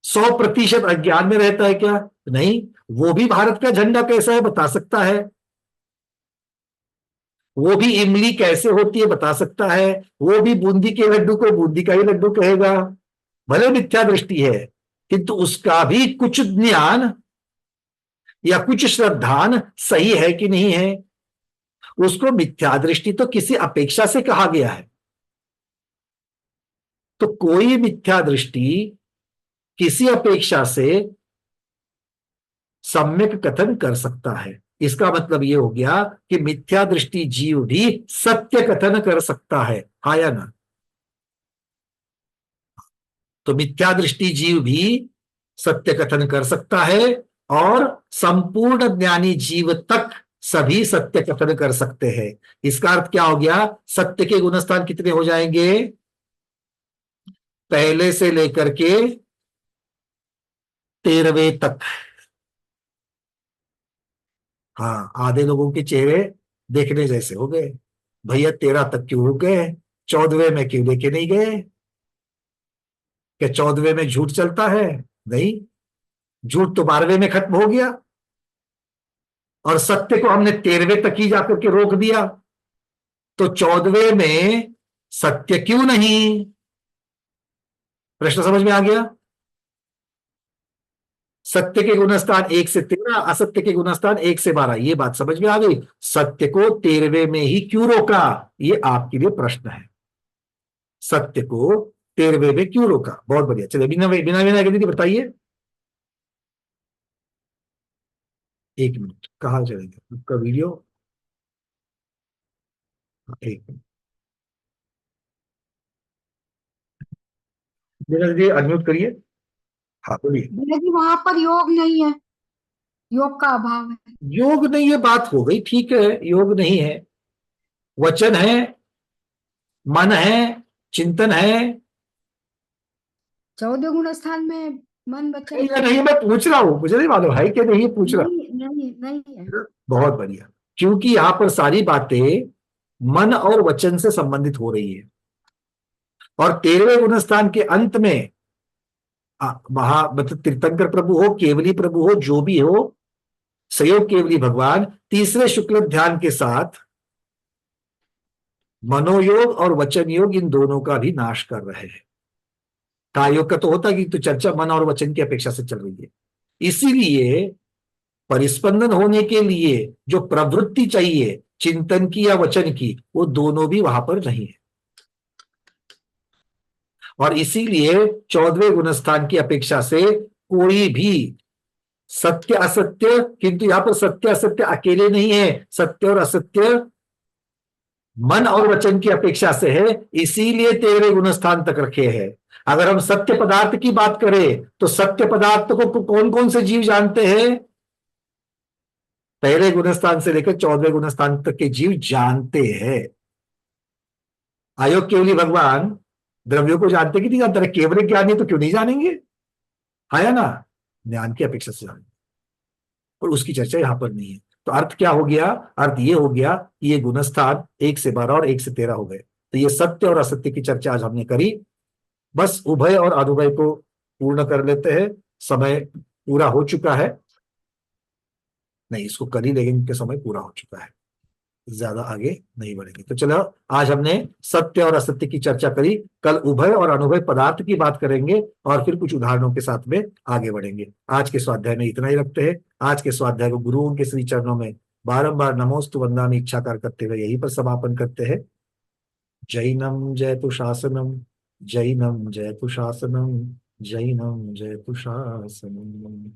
100% अज्ञान में रहता है क्या? नहीं। वो भी भारत का झंडा कैसा है बता सकता है, वो भी इमली कैसे होती है बता सकता है, वो भी बूंदी के लड्डू को बूंदी का ही लड्डू कहेगा। भले मिथ्या दृष्टि है, किंतु उसका भी कुछ ज्ञान या कुछ श्रद्धान सही है कि नहीं है? उसको मिथ्या दृष्टि तो किसी अपेक्षा से कहा गया है। तो कोई मिथ्या दृष्टि किसी अपेक्षा से सम्यक कथन कर सकता है। इसका मतलब यह हो गया कि मिथ्या दृष्टि जीव भी सत्य कथन कर सकता है, हाँ या ना? तो मिथ्या दृष्टि जीव भी सत्य कथन कर सकता है, और संपूर्ण ज्ञानी जीव तक सभी सत्य कथन कर सकते हैं। इसका अर्थ क्या हो गया? सत्य के गुणस्थान कितने हो जाएंगे? पहले से लेकर के 13वें तक। हाँ, आधे लोगों के चेहरे देखने जैसे हो गए। भैया 13 तक क्यों रुक गए, 14वें में क्यों लेके नहीं गए? क्या 14वें में झूठ चलता है? नहीं, झूठ तो 12वें में खत्म हो गया, और सत्य को हमने 13वें तक ही जाकर के रोक दिया। तो 14वें में सत्य क्यों नहीं? प्रश्न समझ में आ गया? सत्य के गुणस्थान 1 से 13, असत्य के गुणस्थान 1 से 12, ये बात समझ में आ गई। सत्य को 13वें में ही क्यों रोका, ये आपके लिए प्रश्न है। सत्य को 13वें में क्यों रोका? बहुत बढ़िया। चलिए, बिना बिना बिना दीदी बताइए। 1 मिनट, कहाँ चलेगा आपका वीडियो? 1 मिनट, बिना दीदी अनम्यूट करिए। हाँ बोलिए। जी वहां पर योग नहीं है, योग का अभाव है। योग नहीं है, बात हो गई, ठीक है, योग नहीं है, वचन है, मन है, चिंतन है। 14 गुण स्थान में मन वचन नहीं, नहीं, मैं पूछ रहा हूं, मुझे नहीं मालूम है कि नहीं, पूछ रहा। नहीं है। बहुत बढ़िया, क्योंकि यहां पर सारी बातें मन और वचन से संबंधित हो रही है। और 13वें गुणस्थान के अंत में मतलब तीर्थंकर प्रभु हो, केवली प्रभु हो, जो भी हो, सहयोग केवली भगवान तीसरे शुक्ल ध्यान के साथ मनोयोग और वचन योग, इन दोनों का भी नाश कर रहे हैं। कायोग का तो होता कि तो चर्चा मन और वचन की अपेक्षा से चल रही है। इसीलिए परिस्पंदन होने के लिए जो प्रवृत्ति चाहिए चिंतन की या वचन की, वो दोनों भी वहां पर नहीं है। और इसीलिए 14वें गुणस्थान की अपेक्षा से कोई भी सत्य असत्य, किंतु यहां पर सत्य असत्य अकेले नहीं है, सत्य और असत्य मन और वचन की अपेक्षा से है, इसीलिए 13वें गुणस्थान तक रखे हैं। अगर हम सत्य पदार्थ की बात करें तो सत्य पदार्थ को कौन कौन से जीव जानते हैं? पहले गुणस्थान से लेकर 14वें गुणस्थान तक के जीव जानते हैं। आयोग केवली भगवान द्रव्यों को जानते कि नहीं जानते? केवल ज्ञानी तो क्यों नहीं जानेंगे, है ना? ज्ञान की अपेक्षा से जानेंगे, और उसकी चर्चा यहां पर नहीं है। तो अर्थ क्या हो गया? अर्थ ये हो गया कि ये गुणस्थान 1 से 12 और 1 से 13 हो गए। तो ये सत्य और असत्य की चर्चा आज हमने करी। बस उभय और अनुभय को पूर्ण कर लेते हैं, समय पूरा हो चुका है। नहीं, इसको कर ही लेंगे क्योंकि समय पूरा हो चुका है, ज्यादा आगे नहीं बढ़ेंगे। तो चलो, आज हमने सत्य और असत्य की चर्चा करी। कल उभय और अनुभय पदार्थ की बात करेंगे और फिर कुछ उदाहरणों के साथ में आगे बढ़ेंगे। आज के स्वाध्याय में इतना ही रखते हैं। आज के स्वाध्याय को गुरुओं के श्री चरणों में बारंबार नमोस्तु वंदनामि इच्छाकार करते हुए यहीं पर समापन करते हैं। जैनम जयतु शासनम, जैनम जयतु शासनम, जैनम जयतु शासनम।